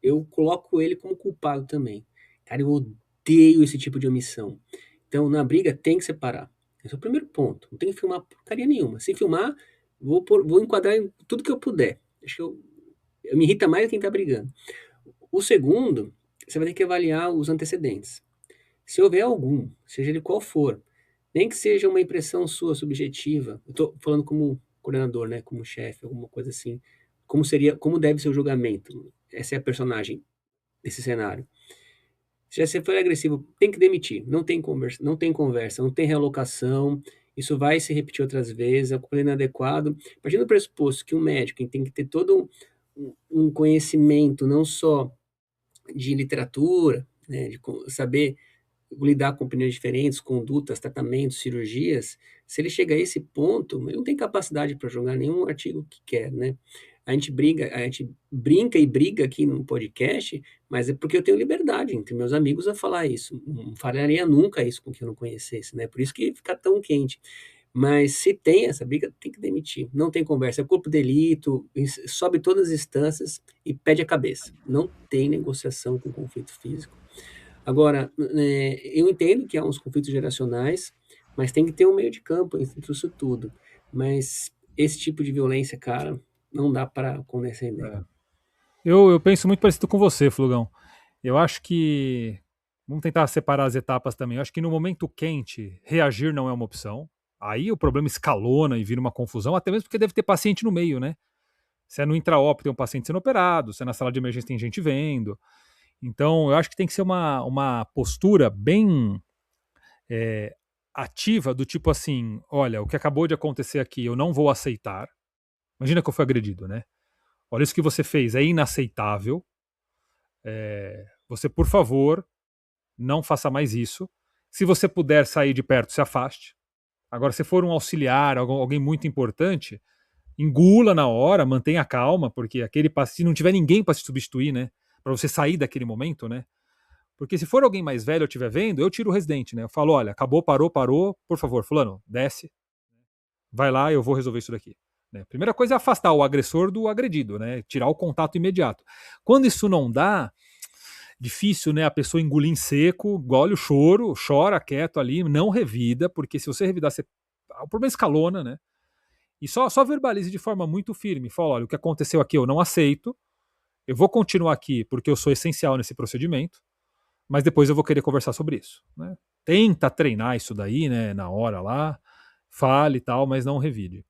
eu coloco ele como culpado também. Cara, eu odeio esse tipo de omissão. Então, na briga, tem que separar. Esse é o primeiro ponto. Não tem que filmar porcaria nenhuma. Se filmar, vou enquadrar em tudo que eu puder. Acho que eu me irrita mais quem tá brigando. O segundo, você vai ter que avaliar os antecedentes. Se houver algum, seja ele qual for, nem que seja uma impressão sua subjetiva, eu estou falando como coordenador, né, como chefe, alguma coisa assim, como deve ser o julgamento? Essa é a personagem desse cenário. Se você for agressivo, tem que demitir, não tem realocação, isso vai se repetir outras vezes, é um inadequado. A partir do pressuposto que um médico tem que ter todo um conhecimento, não só de literatura, né, de saber lidar com opiniões diferentes, condutas, tratamentos, cirurgias, se ele chega a esse ponto, ele não tem capacidade para jogar nenhum artigo que quer, né? A gente brinca e briga aqui no podcast, mas é porque eu tenho liberdade entre meus amigos a falar isso. Não faria nunca isso com quem eu não conhecesse, né? Por isso que fica tão quente. Mas se tem essa briga, tem que demitir. Não tem conversa. É corpo de delito, sobe todas as instâncias e pede a cabeça. Não tem negociação com conflito físico. Agora, eu entendo que há uns conflitos geracionais, mas tem que ter um meio de campo entre isso tudo. Mas esse tipo de violência, cara, não dá para condescender. É. Eu penso muito parecido com você, Flugão. Eu acho que. Vamos tentar separar as etapas também. Eu acho que no momento quente, reagir não é uma opção. Aí o problema escalona e vira uma confusão, até mesmo porque deve ter paciente no meio, né? Se é no intraop tem um paciente sendo operado, se é na sala de emergência tem gente vendo. Então, eu acho que tem que ser uma postura bem é, ativa, do tipo assim: olha, o que acabou de acontecer aqui eu não vou aceitar. Imagina que eu fui agredido, né? Olha, isso que você fez é inaceitável. Você, por favor, não faça mais isso. Se você puder sair de perto, se afaste. Agora, se for um auxiliar, alguém muito importante, engula na hora, mantenha calma, porque aquele paciente, se não tiver ninguém para se substituir, né? Para você sair daquele momento, né? Porque se for alguém mais velho eu estiver vendo, eu tiro o residente, né? Eu falo, olha, acabou, parou, por favor, fulano, desce, vai lá, eu vou resolver isso daqui. Né? Primeira coisa é afastar o agressor do agredido, né? Tirar o contato imediato. Quando isso não dá, difícil, né? A pessoa engolir em seco, engole o choro, chora quieto ali, não revida, porque se você revidar, o problema escalona, né? E só verbalize de forma muito firme. Fala, olha, o que aconteceu aqui eu não aceito, eu vou continuar aqui porque eu sou essencial nesse procedimento, mas depois eu vou querer conversar sobre isso. Né? Tenta treinar isso daí, né, na hora lá, fale e tal, mas não revide.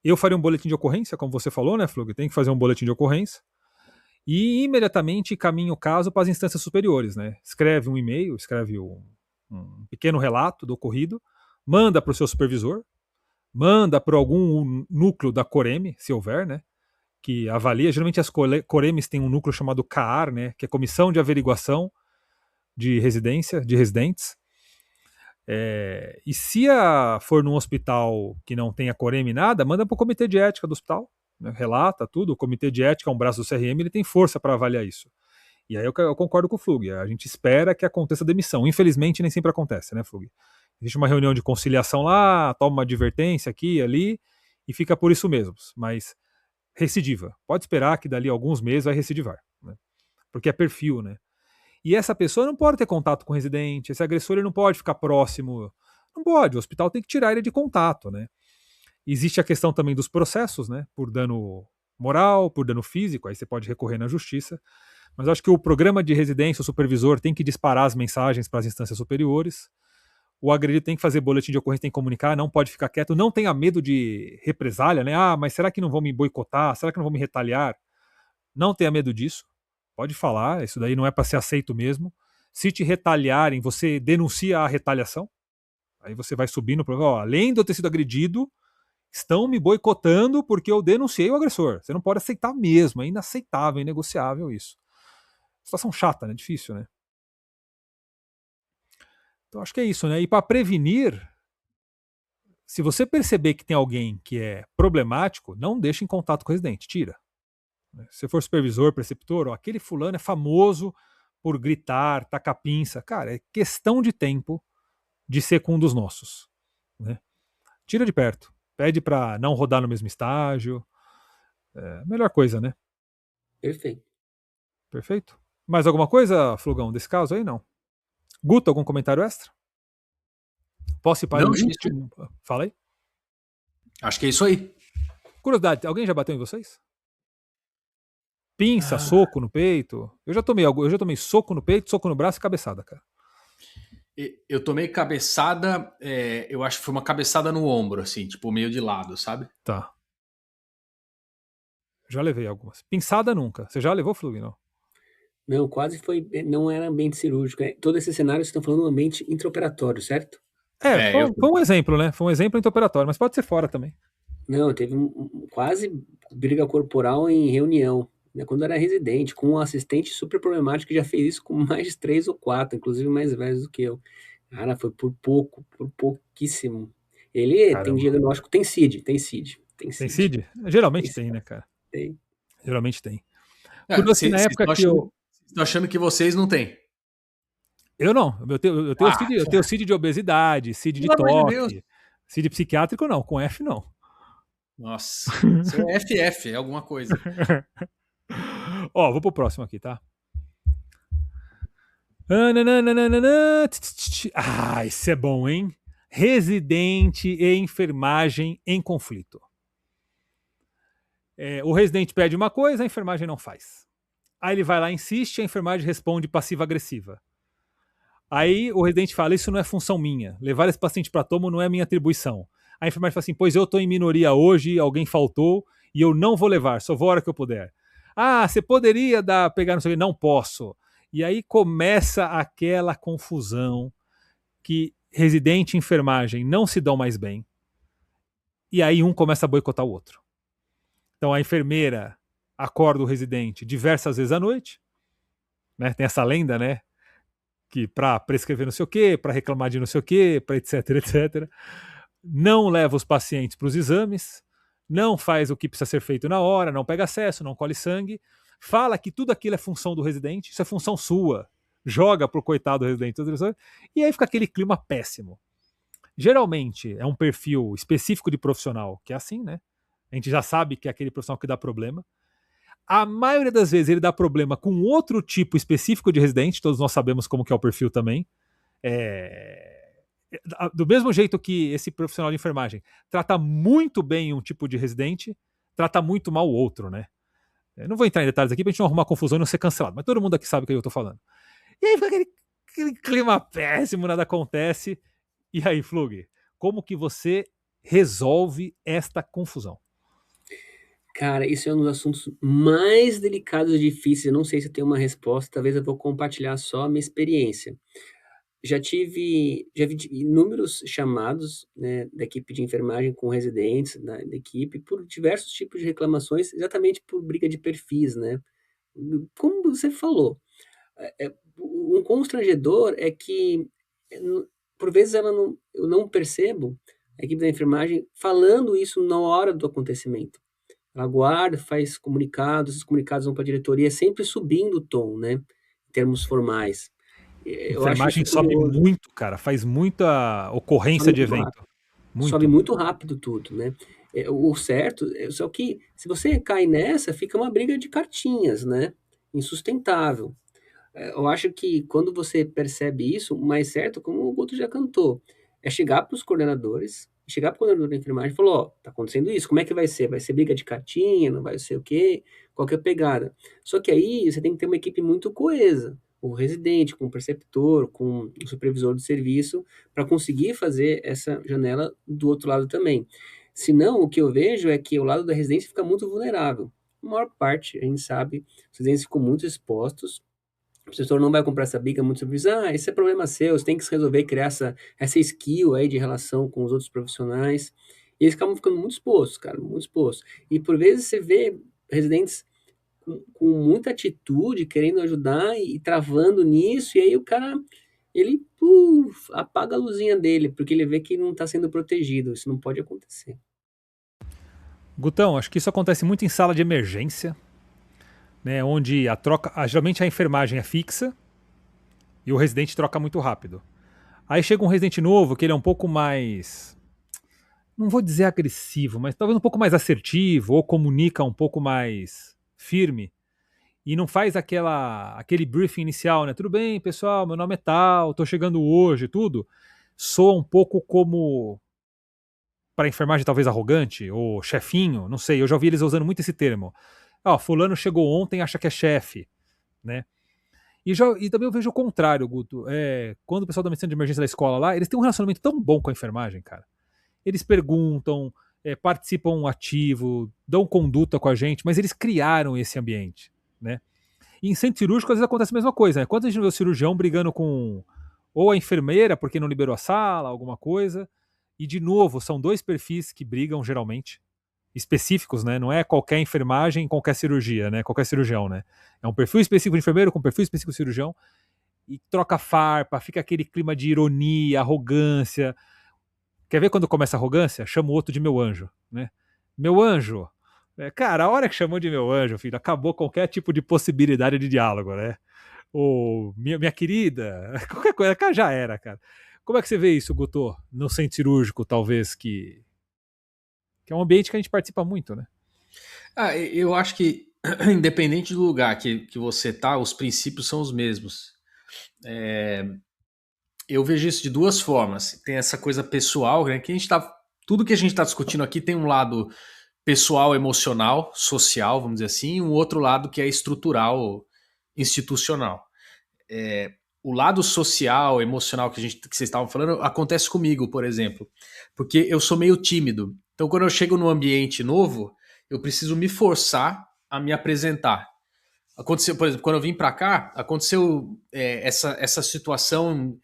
Eu faria um boletim de ocorrência, como você falou, né, Flug? Tem que fazer um boletim de ocorrência. E imediatamente caminha o caso para as instâncias superiores, né? Escreve um e-mail, escreve um pequeno relato do ocorrido, manda para o seu supervisor, manda para algum núcleo da Coreme, se houver, né? Que avalia. Geralmente as Coremes têm um núcleo chamado CAAR, né? Que é Comissão de Averiguação de Residência, de Residentes. E se for num hospital que não tenha Coreme nada, manda para o comitê de ética do hospital, né? Relata tudo. O comitê de ética é um braço do CRM, ele tem força para avaliar isso. E aí eu concordo com o Flug. A gente espera que aconteça demissão. Infelizmente, nem sempre acontece, né, Flug? Existe uma reunião de conciliação lá, toma uma advertência aqui e ali, e fica por isso mesmo. Mas recidiva. Pode esperar que dali a alguns meses vai recidivar, né? Porque é perfil, né? E essa pessoa não pode ter contato com o residente, esse agressor ele não pode ficar próximo. Não pode, o hospital tem que tirar ele de contato, né? Existe a questão também dos processos, né? Por dano moral, por dano físico, aí você pode recorrer na justiça. Mas eu acho que o programa de residência, o supervisor tem que disparar as mensagens para as instâncias superiores. O agredido tem que fazer boletim de ocorrência, tem que comunicar, não pode ficar quieto, não tenha medo de represália, né? Ah, mas será que não vão me boicotar? Será que não vão me retaliar? Não tenha medo disso. Pode falar, isso daí não é para ser aceito mesmo. Se te retaliarem, você denuncia a retaliação. Aí você vai subindo, além de eu ter sido agredido, estão me boicotando porque eu denunciei o agressor. Você não pode aceitar mesmo, é inaceitável, inegociável isso. Situação chata, né? Difícil, né? Então acho que é isso, né? E para prevenir, se você perceber que tem alguém que é problemático, não deixe em contato com o residente, tira. Se for supervisor, preceptor, aquele fulano é famoso por gritar, tacar pinça. Cara, é questão de tempo de ser com um dos nossos, né? Tira de perto. Pede para não rodar no mesmo estágio. É a melhor coisa, né? Perfeito. Perfeito? Mais alguma coisa, Flugão, desse caso aí? Não. Guto, algum comentário extra? Posso ir para Não, o último? Fala aí. acho que é isso aí. Curiosidade, alguém já bateu em vocês? Pinça, soco no peito? Eu já tomei soco no peito, soco no braço e cabeçada, cara. Eu tomei cabeçada, eu acho que foi uma cabeçada no ombro, assim, tipo meio de lado, sabe? Tá. Já levei algumas. Pinçada nunca. Você já levou, Flug, não? Não, quase foi. Não era ambiente cirúrgico. Todo esse cenário vocês estão falando do ambiente intraoperatório, certo? Foi um exemplo, né? Foi um exemplo intraoperatório, mas pode ser fora também. Não, teve quase briga corporal em reunião, né, quando era residente, com um assistente super problemático que já fez isso com mais de 3 ou 4, inclusive mais velhos do que eu. Cara, foi por pouco, por pouquíssimo. Ele tem Caramba. diagnóstico, tem CID. Tem CID? Geralmente tem, né, cara? Tem. Geralmente tem. Vocês Na época que estão achando que vocês não têm? Eu não. Eu tenho CID de obesidade, CID de toque. CID psiquiátrico não, com F não. Nossa, isso é FF, é alguma coisa. Ó, vou pro próximo aqui, tá? Ah, isso é bom, hein? Residente e enfermagem em conflito. O residente pede uma coisa, a enfermagem não faz. Aí ele vai lá, insiste, a enfermagem responde passiva-agressiva. Aí o residente fala, isso não é função minha. Levar esse paciente para tomo não é minha atribuição. A enfermagem fala assim, pois eu estou em minoria hoje, alguém faltou e eu não vou levar, só vou a hora que eu puder. Ah, você poderia pegar no seu... Não posso. E aí começa aquela confusão que residente e enfermagem não se dão mais bem. E aí um começa a boicotar o outro. Então a enfermeira acorda o residente diversas vezes à noite, né? Tem essa lenda, né? Que para prescrever não sei o quê, para reclamar de não sei o quê, para etc, etc. Não leva os pacientes para os exames, não faz o que precisa ser feito na hora, não pega acesso, não colhe sangue, fala que tudo aquilo é função do residente, isso é função sua, joga pro coitado do residente, e aí fica aquele clima péssimo. Geralmente é um perfil específico de profissional, que é assim, né? A gente já sabe que é aquele profissional que dá problema. A maioria das vezes ele dá problema com outro tipo específico de residente, todos nós sabemos como que é o perfil também. Do mesmo jeito que esse profissional de enfermagem trata muito bem um tipo de residente, trata muito mal o outro, né? Eu não vou entrar em detalhes aqui pra gente não arrumar confusão e não ser cancelado, mas todo mundo aqui sabe o que eu tô falando. E aí fica aquele clima péssimo, nada acontece. E aí, Flug, Como que você resolve esta confusão? Cara, isso é um dos assuntos mais delicados e difíceis. Eu não sei se eu tenho uma resposta, talvez eu vou compartilhar só a minha experiência. Já vi inúmeros chamados, né, da equipe de enfermagem com residentes da equipe por diversos tipos de reclamações, exatamente por briga de perfis, né. Como você falou, um constrangedor é que, por vezes eu não percebo a equipe da enfermagem falando isso na hora do acontecimento. Ela guarda, faz comunicados, esses comunicados vão para a diretoria, sempre subindo o tom, né, em termos formais. Eu acho Enfermagem isso sobe curioso, muito, cara, faz muita ocorrência sobe de muito rápido. evento. Sobe Muito. muito rápido tudo, né. O certo só que se você cai nessa, fica uma briga de cartinhas, né, insustentável. Eu acho que quando você percebe isso, o mais certo, como o Guto já cantou, é chegar para os coordenadores, chegar para o coordenador da enfermagem e falar: "Ó, tá acontecendo isso, como é que vai ser? Vai ser briga de cartinha, não vai ser o quê? Qual que é a pegada?". Só que aí você tem que ter uma equipe muito coesa, o residente, com o preceptor, com o supervisor do serviço, para conseguir fazer essa janela do outro lado também. Senão, o que eu vejo é que o lado da residência fica muito vulnerável. A maior parte, a gente sabe, os residentes ficam muito expostos, o professor não vai comprar essa briga muito sobre isso. Ah, esse é problema seu, você tem que se resolver criar essa skill aí de relação com os outros profissionais. E eles acabam ficando muito expostos, cara, muito expostos. E por vezes você vê residentes com muita atitude, querendo ajudar e travando nisso, e aí o cara, ele apaga a luzinha dele, porque ele vê que não está sendo protegido. Isso não pode acontecer. Gutão, acho que isso acontece muito em sala de emergência, né, onde a troca, geralmente a enfermagem é fixa e o residente troca muito rápido. Aí chega um residente novo que ele é um pouco mais, não vou dizer agressivo, mas talvez um pouco mais assertivo ou comunica um pouco mais firme e não faz aquele briefing inicial, né? Tudo bem, pessoal, meu nome é tal, tô chegando hoje, tudo. Soa um pouco como, para a enfermagem, talvez arrogante ou chefinho, não sei. Eu já ouvi eles usando muito esse termo. Ó, fulano chegou ontem, acha que é chefe, né? E também eu vejo o contrário, Guto. Quando o pessoal da medicina de emergência da escola lá, eles têm um relacionamento tão bom com a enfermagem, cara. Eles perguntam, participam ativo, dão conduta com a gente, mas eles criaram esse ambiente, né? E em centro cirúrgico, às vezes acontece a mesma coisa, né? Quando a gente vê o cirurgião brigando com ou a enfermeira porque não liberou a sala, alguma coisa, e de novo, são dois perfis que brigam geralmente, específicos, né? Não é qualquer enfermagem, qualquer cirurgia, né? Qualquer cirurgião, né? É um perfil específico de enfermeiro com um perfil específico de cirurgião e troca farpa, fica aquele clima de ironia, arrogância. Quer ver quando começa a arrogância? Chama o outro de meu anjo, né? Meu anjo. Cara, a hora que chamou de meu anjo, filho, acabou qualquer tipo de possibilidade de diálogo, né? Ou minha querida, qualquer coisa, cara, já era, cara. Como é que você vê isso, Guto? No centro cirúrgico, talvez, que é um ambiente que a gente participa muito, né? Eu acho que, independente do lugar que você tá, os princípios são os mesmos. Eu vejo isso de duas formas. Tem essa coisa pessoal, né? Tudo que a gente está discutindo aqui tem um lado pessoal, emocional, social, vamos dizer assim, e um outro lado que é estrutural, institucional. O lado social, emocional que vocês estavam falando, acontece comigo, por exemplo, porque eu sou meio tímido. Então, quando eu chego num ambiente novo, eu preciso me forçar a me apresentar. Aconteceu, por exemplo, quando eu vim para cá, aconteceu essa situação.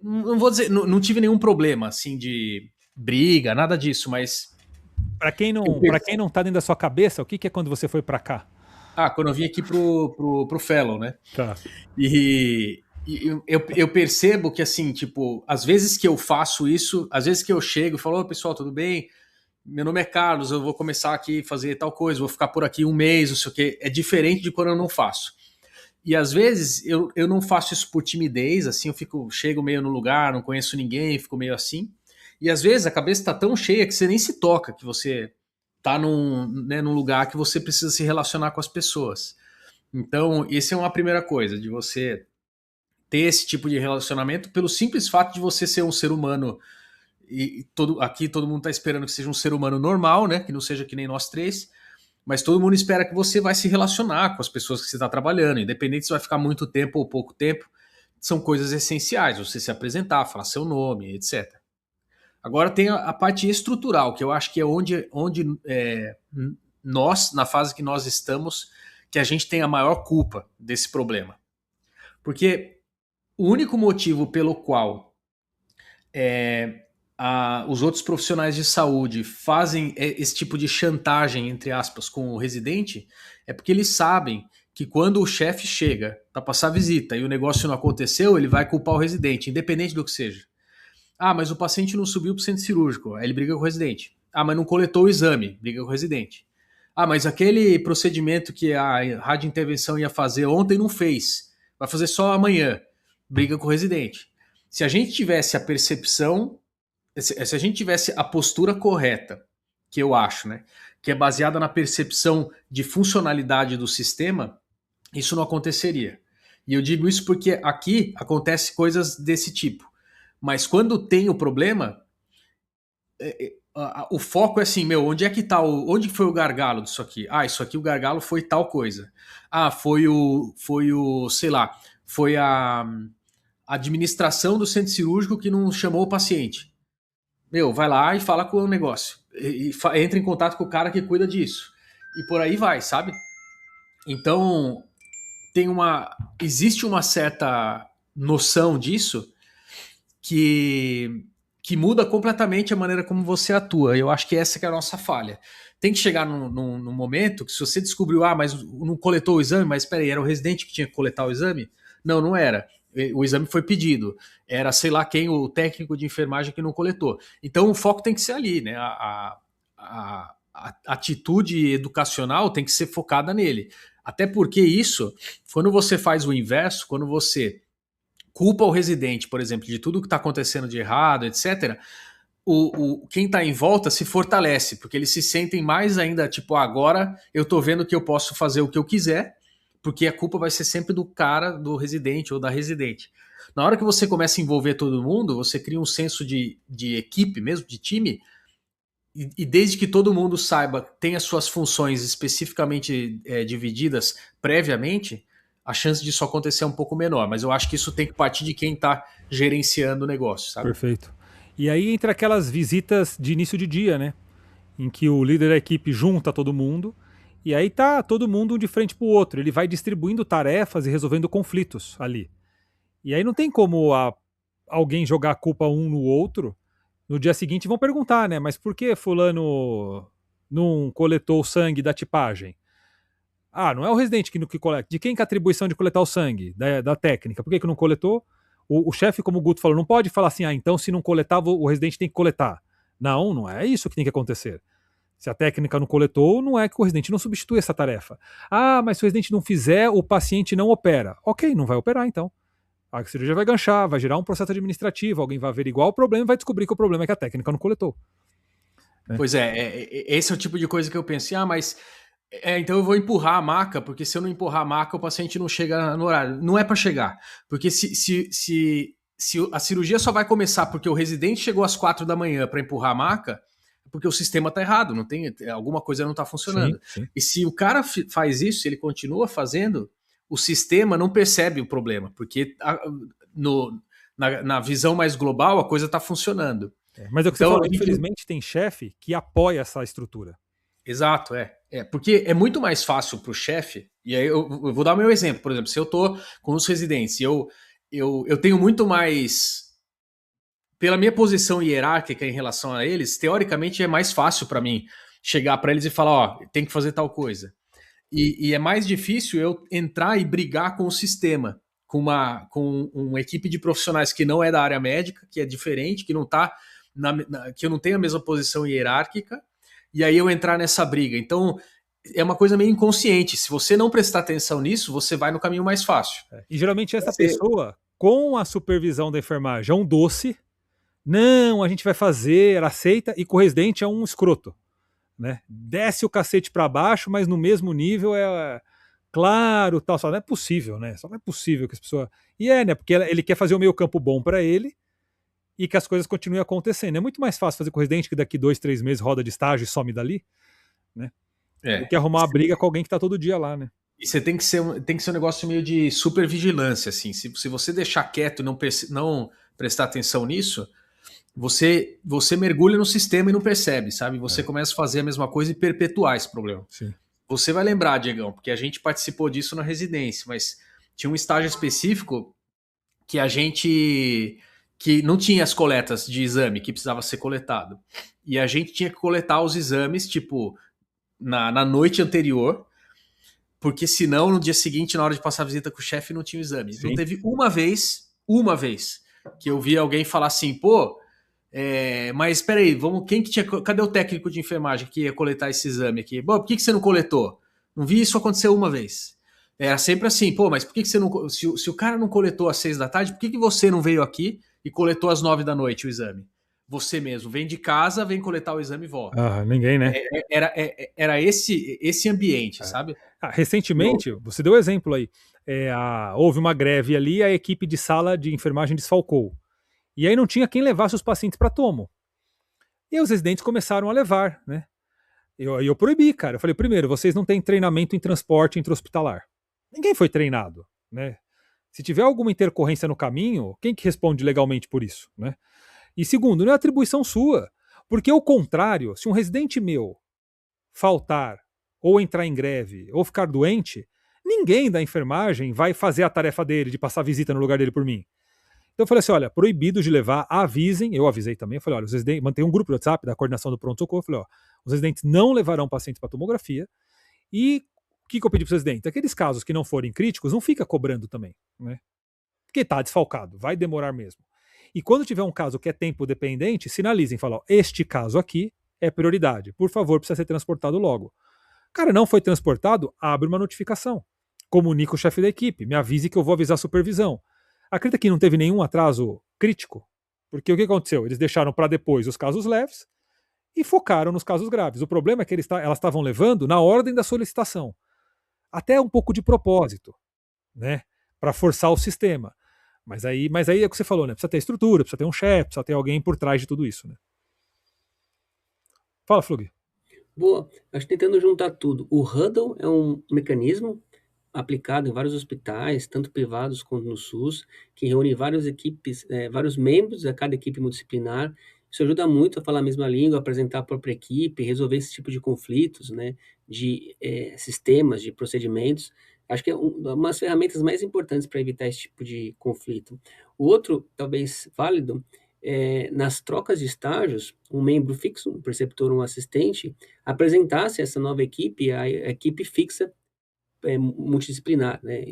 Não vou dizer, não tive nenhum problema assim de briga, nada disso, mas Para quem não tá dentro da sua cabeça, o que é quando você foi para cá? quando eu vim aqui pro Fellow, né? Tá. Eu percebo que, assim, tipo, às vezes que eu faço isso, às vezes que eu chego e falo: "Ô, pessoal, tudo bem? Meu nome é Carlos, eu vou começar aqui a fazer tal coisa, vou ficar por aqui um mês, não sei o quê". É diferente de quando eu não faço. E às vezes eu não faço isso por timidez, assim, chego meio no lugar, não conheço ninguém, fico meio assim. E às vezes a cabeça tá tão cheia que você nem se toca, que você tá num lugar que você precisa se relacionar com as pessoas. Então, essa é uma primeira coisa, de você ter esse tipo de relacionamento pelo simples fato de você ser um ser humano. E aqui todo mundo está esperando que seja um ser humano normal, né? Que não seja que nem nós três. Mas todo mundo espera que você vai se relacionar com as pessoas que você está trabalhando, independente se vai ficar muito tempo ou pouco tempo. São coisas essenciais, você se apresentar, falar seu nome, etc. Agora tem a parte estrutural, que eu acho que é onde nós, na fase que nós estamos, que a gente tem a maior culpa desse problema. Porque o único motivo pelo qual os outros profissionais de saúde fazem esse tipo de chantagem, entre aspas, com o residente, é porque eles sabem que quando o chefe chega para passar visita e o negócio não aconteceu, ele vai culpar o residente, independente do que seja. Ah, mas o paciente não subiu para o centro cirúrgico, aí ele briga com o residente. Ah, mas não coletou o exame, briga com o residente. Ah, mas aquele procedimento que a radiointervenção ia fazer ontem não fez, vai fazer só amanhã, briga com o residente. Se a gente tivesse a percepção, se a gente tivesse a postura correta, que eu acho, né, que é baseada na percepção de funcionalidade do sistema, isso não aconteceria. E eu digo isso porque aqui acontece coisas desse tipo. Mas quando tem o problema, o foco é assim, meu, onde é que tá onde foi o gargalo disso aqui? Ah, isso aqui o gargalo foi tal coisa. Ah, foi o, sei lá, foi a administração do centro cirúrgico que não chamou o paciente. Meu, vai lá e fala com o negócio. Entra em contato com o cara que cuida disso. E por aí vai, sabe? Então, existe uma certa noção disso que muda completamente a maneira como você atua. Eu acho que essa que é a nossa falha. Tem que chegar num momento que se você descobriu, mas não coletou o exame, mas espera aí, era o residente que tinha que coletar o exame? Não, não era. O exame foi pedido. Era, sei lá quem, o técnico de enfermagem que não coletou. Então o foco tem que ser ali, né? A atitude educacional tem que ser focada nele. Até porque isso, quando você faz o inverso, quando você culpa o residente, por exemplo, de tudo que está acontecendo de errado, etc., quem está em volta se fortalece, porque eles se sentem mais ainda, tipo, agora eu estou vendo que eu posso fazer o que eu quiser, porque a culpa vai ser sempre do cara, do residente ou da residente. Na hora que você começa a envolver todo mundo, você cria um senso de equipe mesmo, de time, e desde que todo mundo saiba, tem as suas funções especificamente divididas previamente, a chance disso acontecer é um pouco menor. Mas eu acho que isso tem que partir de quem está gerenciando o negócio, sabe? Perfeito. E aí entra aquelas visitas de início de dia, né? Em que o líder da equipe junta todo mundo e aí tá todo mundo um de frente pro outro. Ele vai distribuindo tarefas e resolvendo conflitos ali. E aí não tem como alguém jogar a culpa um no outro. No dia seguinte vão perguntar, né? Mas por que fulano não coletou o sangue da tipagem? Ah, não é o residente que coleta. De quem que é a atribuição de coletar o sangue? Da técnica. Por que não coletou? O chefe, como o Guto falou, não pode falar assim, então se não coletar, o residente tem que coletar. Não, não é isso que tem que acontecer. Se a técnica não coletou, não é que o residente não substitui essa tarefa. Ah, mas se o residente não fizer, o paciente não opera. Ok, não vai operar então. A cirurgia vai ganchar, vai gerar um processo administrativo, alguém vai averiguar o problema e vai descobrir que o problema é que a técnica não coletou. Pois esse é o tipo de coisa que eu pensei, mas então eu vou empurrar a maca, porque se eu não empurrar a maca, o paciente não chega no horário. Não é para chegar, porque se a cirurgia só vai começar porque o residente chegou às 4 da manhã para empurrar a maca, porque o sistema está errado, não tem, alguma coisa não está funcionando. Sim. E se o cara faz isso, ele continua fazendo, o sistema não percebe o problema, porque na visão mais global a coisa está funcionando. Mas é o que então, você falou, infelizmente tem chefe que apoia essa estrutura. Exato, porque é muito mais fácil para o chefe, e aí eu vou dar o meu exemplo, por exemplo, se eu estou com os residentes, eu tenho muito mais, pela minha posição hierárquica em relação a eles, teoricamente é mais fácil para mim chegar para eles e falar, tem que fazer tal coisa. E é mais difícil eu entrar e brigar com o sistema, com uma equipe de profissionais que não é da área médica, que é diferente, que não tá que eu não tenho a mesma posição hierárquica, e aí eu entrar nessa briga. Então, é uma coisa meio inconsciente. Se você não prestar atenção nisso, você vai no caminho mais fácil. E geralmente essa pessoa, com a supervisão da enfermagem, é um doce. Não, a gente vai fazer, aceita, e com o residente é um escroto. Né? Desce o cacete para baixo, mas no mesmo nível claro, tal. Só não é possível, né? Só não é possível que as pessoas... E né? Porque ele quer fazer o meio campo bom para ele, e que as coisas continuem acontecendo. É muito mais fácil fazer com o residente que daqui 2, 3 meses roda de estágio e some dali, né? Do que arrumar uma briga com alguém que tá todo dia lá, né? E você tem que ser um negócio meio de supervigilância, assim. Se você deixar quieto e não prestar atenção nisso, você mergulha no sistema e não percebe, sabe? Você começa a fazer a mesma coisa e perpetuar esse problema. Sim. Você vai lembrar, Diegão, porque a gente participou disso na residência, mas tinha um estágio específico que que não tinha as coletas de exame que precisava ser coletado. E a gente tinha que coletar os exames, tipo, na noite anterior, porque senão no dia seguinte, na hora de passar a visita com o chefe, não tinha o exame. Sim. Não teve uma vez, que eu vi alguém falar assim, pô, mas espera aí, cadê o técnico de enfermagem que ia coletar esse exame aqui? Pô, por que você não coletou? Não vi isso acontecer uma vez. Era sempre assim, pô, mas por que você não. Se o cara não coletou às 6 da tarde, por que você não veio aqui e coletou às 9 da noite o exame? Você mesmo, vem de casa, vem coletar o exame e volta. Ninguém, né? Era esse ambiente, sabe? Recentemente, você deu exemplo aí, houve uma greve ali, a equipe de sala de enfermagem desfalcou. E aí não tinha quem levasse os pacientes para tomo. E aí os residentes começaram a levar, né? Eu proibi, cara. Eu falei, primeiro, vocês não têm treinamento em transporte intra-hospitalar. Ninguém foi treinado, né? Se tiver alguma intercorrência no caminho, quem que responde legalmente por isso, né? E segundo, não é atribuição sua. Porque ao contrário, se um residente meu faltar, ou entrar em greve, ou ficar doente, ninguém da enfermagem vai fazer a tarefa dele de passar visita no lugar dele por mim. Então eu falei assim, olha, proibido de levar, avisem, eu avisei também, eu falei, olha, os residentes, mantém um grupo de WhatsApp da coordenação do pronto-socorro, eu falei, ó, os residentes não levarão pacientes para tomografia, e o que eu pedi para os residentes? Aqueles casos que não forem críticos, não fica cobrando também, né? Porque tá desfalcado, vai demorar mesmo. E quando tiver um caso que é tempo dependente, sinalizem, falam, ó, este caso aqui é prioridade, por favor, precisa ser transportado logo. Cara, não foi transportado, abre uma notificação. Comunica o chefe da equipe, me avise que eu vou avisar a supervisão. Acredita que não teve nenhum atraso crítico? Porque o que aconteceu? Eles deixaram para depois os casos leves e focaram nos casos graves. O problema é que elas estavam levando na ordem da solicitação. Até um pouco de propósito, né? Para forçar o sistema. Mas aí é o que você falou, né? Precisa ter estrutura, precisa ter um chefe, precisa ter alguém por trás de tudo isso, né? Fala, Flug. Boa, acho que tentando juntar tudo. O Huddle é um mecanismo aplicado em vários hospitais, tanto privados quanto no SUS, que reúne várias equipes, vários membros de cada equipe multidisciplinar. Isso ajuda muito a falar a mesma língua, apresentar a própria equipe, resolver esse tipo de conflitos, né, de sistemas, de procedimentos. Acho que é uma das ferramentas mais importantes para evitar esse tipo de conflito. O outro, talvez válido, nas trocas de estágios, um membro fixo, um preceptor, um assistente, apresentasse essa nova equipe, a equipe fixa multidisciplinar, né,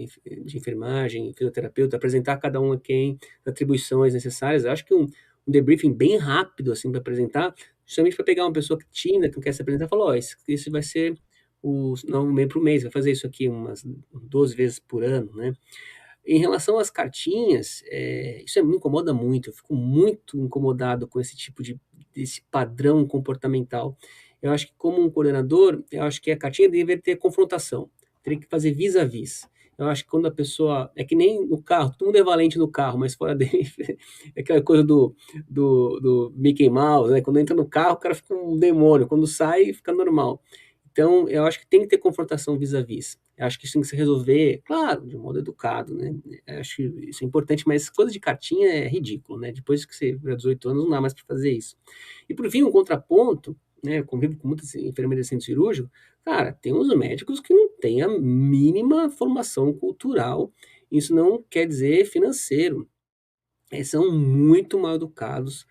de enfermagem, fisioterapeuta, apresentar a cada um a quem as atribuições necessárias. Eu acho que um debriefing bem rápido, assim, para apresentar, justamente para pegar uma pessoa que tímida, que não quer se apresentar, e falar, ó, esse vai ser não, meio para o mês, vai fazer isso aqui umas 12 vezes por ano, né? Em relação às cartinhas, isso me incomoda muito, eu fico muito incomodado com esse tipo desse padrão comportamental. Eu acho que como um coordenador, eu acho que a cartinha deveria ter confrontação, teria que fazer vis-a-vis. Eu acho que quando a pessoa, é que nem no carro, todo mundo é valente no carro, mas fora dele, é aquela coisa do Mickey Mouse, né? Quando entra no carro, o cara fica um demônio, quando sai, fica normal. Então, eu acho que tem que ter confrontação vis-a-vis. Eu acho que isso tem que se resolver, claro, de um modo educado, né? Eu acho que isso é importante, mas coisa de cartinha é ridículo, né? Depois que você tiver 18 anos, não dá mais para fazer isso. E por fim, um contraponto, né? Eu convivo com muitas enfermeiras de centro cirúrgico, cara, tem uns médicos que não têm a mínima formação cultural, isso não quer dizer financeiro. São muito mal educados,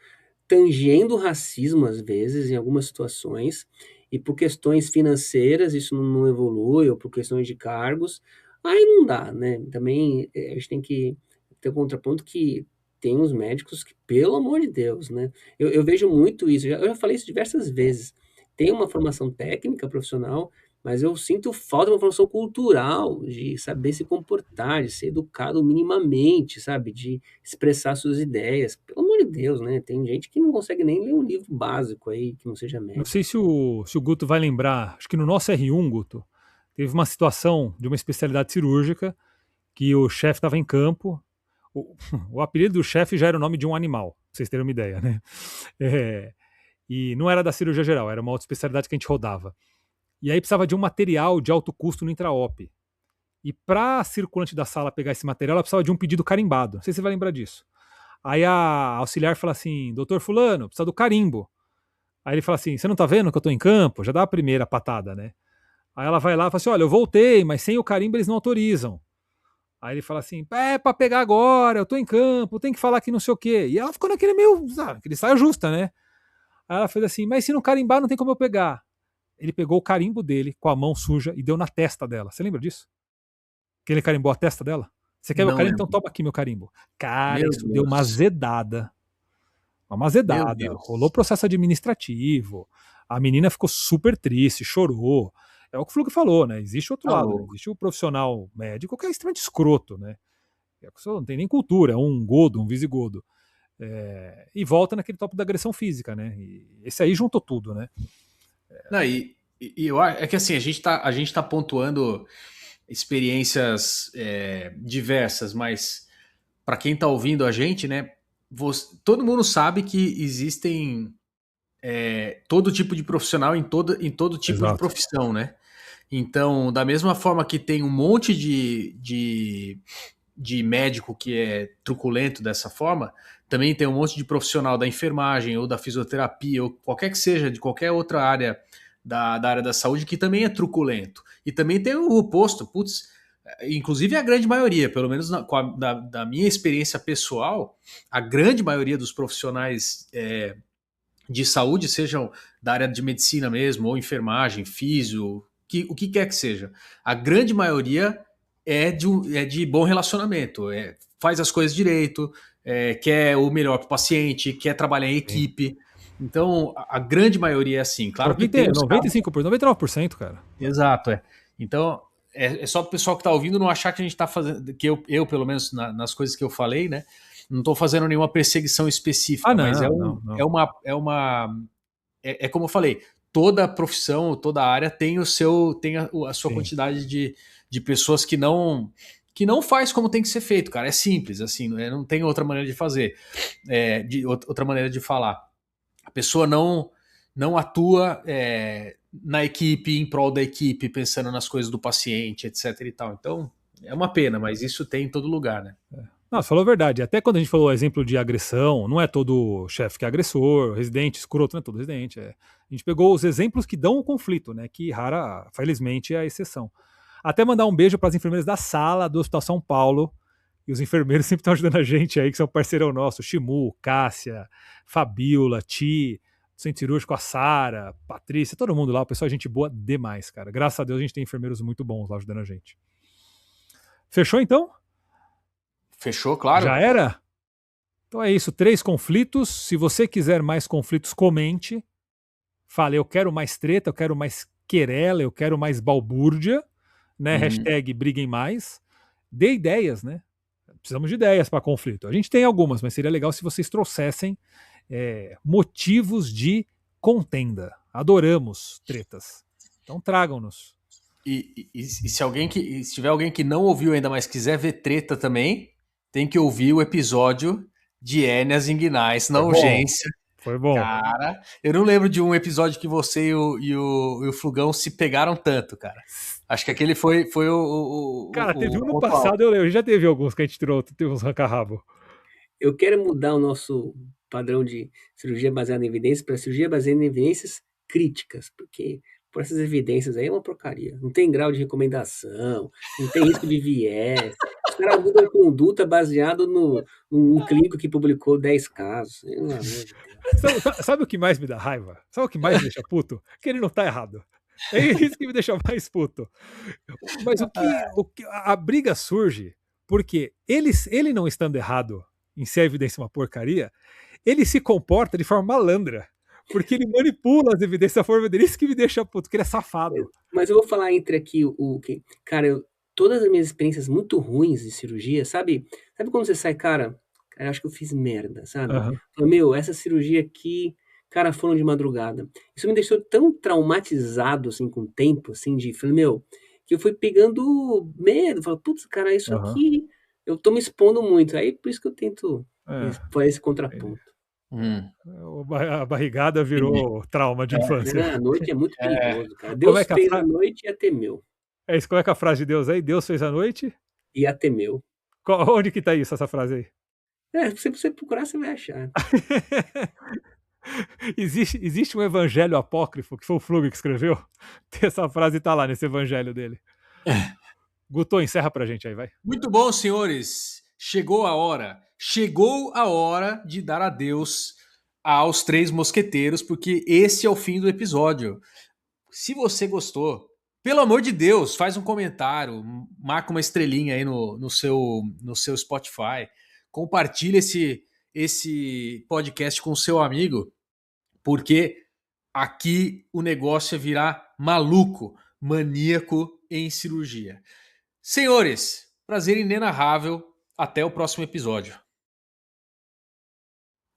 tangendo o racismo às vezes, em algumas situações, e por questões financeiras isso não evolui, ou por questões de cargos, aí não dá, né? Também a gente tem que ter um contraponto que tem uns médicos que, pelo amor de Deus, né? Eu vejo muito isso, eu já falei isso diversas vezes. Tem uma formação técnica, profissional, mas eu sinto falta de uma formação cultural, de saber se comportar, de ser educado minimamente, sabe? De expressar suas ideias. Pelo amor de Deus, né? Tem gente que não consegue nem ler um livro básico aí, que não seja Não médico. sei se o Guto vai lembrar, acho que no nosso R1, Guto, teve uma situação de uma especialidade cirúrgica que o chefe estava em campo. O, o apelido do chefe já era o nome de um animal, pra vocês terem uma ideia, né? É, e não era da cirurgia geral, era uma outra especialidade que a gente rodava. E aí precisava de um material de alto custo no intra-op. E para a circulante da sala pegar esse material, ela precisava de um pedido carimbado. Não sei se você vai lembrar disso. Aí a auxiliar fala assim, doutor fulano, precisa do carimbo. Aí ele fala assim, você não tá vendo que eu tô em campo? Já dá a primeira patada, né? Aí ela vai lá e fala assim, olha, eu voltei, mas sem o carimbo eles não autorizam. Aí ele fala assim, é pra pegar agora, eu tô em campo, tem que falar que não sei o quê. E ela ficou naquele meio, sabe, aquele saia justa, né? Aí ela fez assim, mas se não carimbar não tem como eu pegar. Ele pegou o carimbo dele com a mão suja e deu na testa dela. Você lembra disso? Que ele carimbou a testa dela? Você quer meu Não carimbo? Então lembro. toma aqui meu carimbo. Cara, Meu isso deu uma Deus. azedada. Uma Meu azedada. Rolou Deus. processo administrativo. A menina ficou super triste, chorou. É o que o Flug falou, né? Existe outro Tá lado, né? louco. Existe o profissional médico que é extremamente escroto, né? A pessoa não tem nem cultura, é um godo, um visigodo. E volta naquele tópico da agressão física, né? E esse aí juntou tudo, né? Não, e eu acho é que assim, a gente tá pontuando experiências diversas, mas para quem tá ouvindo a gente, né? Todo mundo sabe que existem todo tipo de profissional em todo tipo de Exato. profissão, né? Então, da mesma forma que tem um monte de médico que é truculento dessa forma, também tem um monte de profissional da enfermagem ou da fisioterapia ou qualquer que seja, de qualquer outra área da área da saúde que também é truculento. E também tem o oposto, putz, inclusive a grande maioria, pelo menos da minha experiência pessoal, a grande maioria dos profissionais de saúde, sejam da área de medicina mesmo, ou enfermagem, físio, o que quer que seja, a grande maioria é de bom relacionamento, faz as coisas direito, quer o melhor para o paciente, quer trabalhar em Sim. equipe. Então, a grande maioria é assim. Claro que tem os casos. 95%, 99%, cara. Exato, é. Então, só para o pessoal que está ouvindo não achar que a gente está fazendo, que eu pelo menos, nas coisas que eu falei, né? Não estou fazendo nenhuma perseguição Ah, específica, mas não, não, não. como eu falei, toda profissão, toda área tem a sua Sim. quantidade de pessoas que não faz como tem que ser feito, cara. É simples, assim, não tem outra maneira de fazer, outra maneira de falar. A pessoa não atua na equipe, em prol da equipe, pensando nas coisas do paciente, etc e tal. Então, é uma pena, mas isso tem em todo lugar, né? Não, você falou a verdade. Até quando a gente falou o exemplo de agressão, não é todo chefe que é agressor, residente, escroto, não é todo residente. A gente pegou os exemplos que dão o conflito, né? Que rara, felizmente, é a exceção. Até mandar um beijo para as enfermeiras da sala do Hospital São Paulo. E os enfermeiros sempre estão ajudando a gente aí, que são parceirão nosso. Shimu, Cássia, Fabiola, Ti, Centro Cirúrgico, a Sara, Patrícia, todo mundo lá. O pessoal é gente boa demais, cara. Graças a Deus a gente tem enfermeiros muito bons lá ajudando a gente. Fechou então? Fechou, claro? Já era? Então é isso, 3 conflitos. Se você quiser mais conflitos, comente. Fale, eu quero mais treta, eu quero mais querela, eu quero mais balbúrdia, né? Uhum. Hashtag briguem mais. Dê ideias, né? Precisamos de ideias para conflito. A gente tem algumas, mas seria legal se vocês trouxessem motivos de contenda. Adoramos tretas. Então tragam-nos. E se tiver alguém que não ouviu ainda, mas quiser ver treta também, tem que ouvir o episódio de Hérnias Inguinais na Foi bom. urgência. Foi bom. Cara, eu não lembro de um episódio que você e o Flugão se pegaram tanto, cara. Acho que aquele foi Cara, teve o um no ponto alto. passado, eu lembro. Já teve alguns que a gente tirou, teve uns ranca-rabo. Eu quero mudar o nosso padrão de cirurgia baseada em evidências para cirurgia baseada em evidências críticas, porque por essas evidências aí é uma porcaria. Não tem grau de recomendação, não tem risco de viés. Os caras mudam conduta baseado num clínico que publicou 10 casos. Pelo amor de Deus. Sabe o que mais me dá raiva? Sabe o que mais me deixa puto? Que ele não tá errado. É isso que me deixa mais puto. Mas a briga surge porque ele não estando errado em ser a evidência uma porcaria, ele se comporta de forma malandra. Porque ele manipula as evidências da forma dele. Isso que me deixa puto, porque ele é safado. Mas eu vou falar entre aqui o que. Cara, todas as minhas experiências muito ruins de cirurgia, sabe quando você sai, cara, eu acho que eu fiz merda, sabe? Uhum. Fala, meu, essa cirurgia aqui, cara, foram de madrugada. Isso me deixou tão traumatizado, assim, com o tempo, assim, falei, meu, que eu fui pegando medo. Falei, putz, cara, isso Uhum. aqui, eu tô me expondo muito. Aí, por isso que eu tento É. fazer esse contraponto. A barrigada virou trauma de infância. A noite é muito É, perigoso, cara. Como é Deus que fez a noite e até meu. como é que é a frase de Deus aí? Deus fez a noite? E até meu. Onde que tá isso, essa frase aí? Se você procurar, você vai achar. Existe um evangelho apócrifo, que foi o Flug que escreveu? Essa frase tá lá nesse evangelho dele. Guto, encerra pra gente aí, vai. Muito bom, senhores. Chegou a hora. Chegou a hora de dar adeus aos três mosqueteiros, porque esse é o fim do episódio. Se você gostou, pelo amor de Deus, faz um comentário, marca uma estrelinha aí no seu Spotify, compartilha esse podcast com o seu amigo, porque aqui o negócio é virar maluco, maníaco em cirurgia. Senhores, prazer inenarrável. Até o próximo episódio.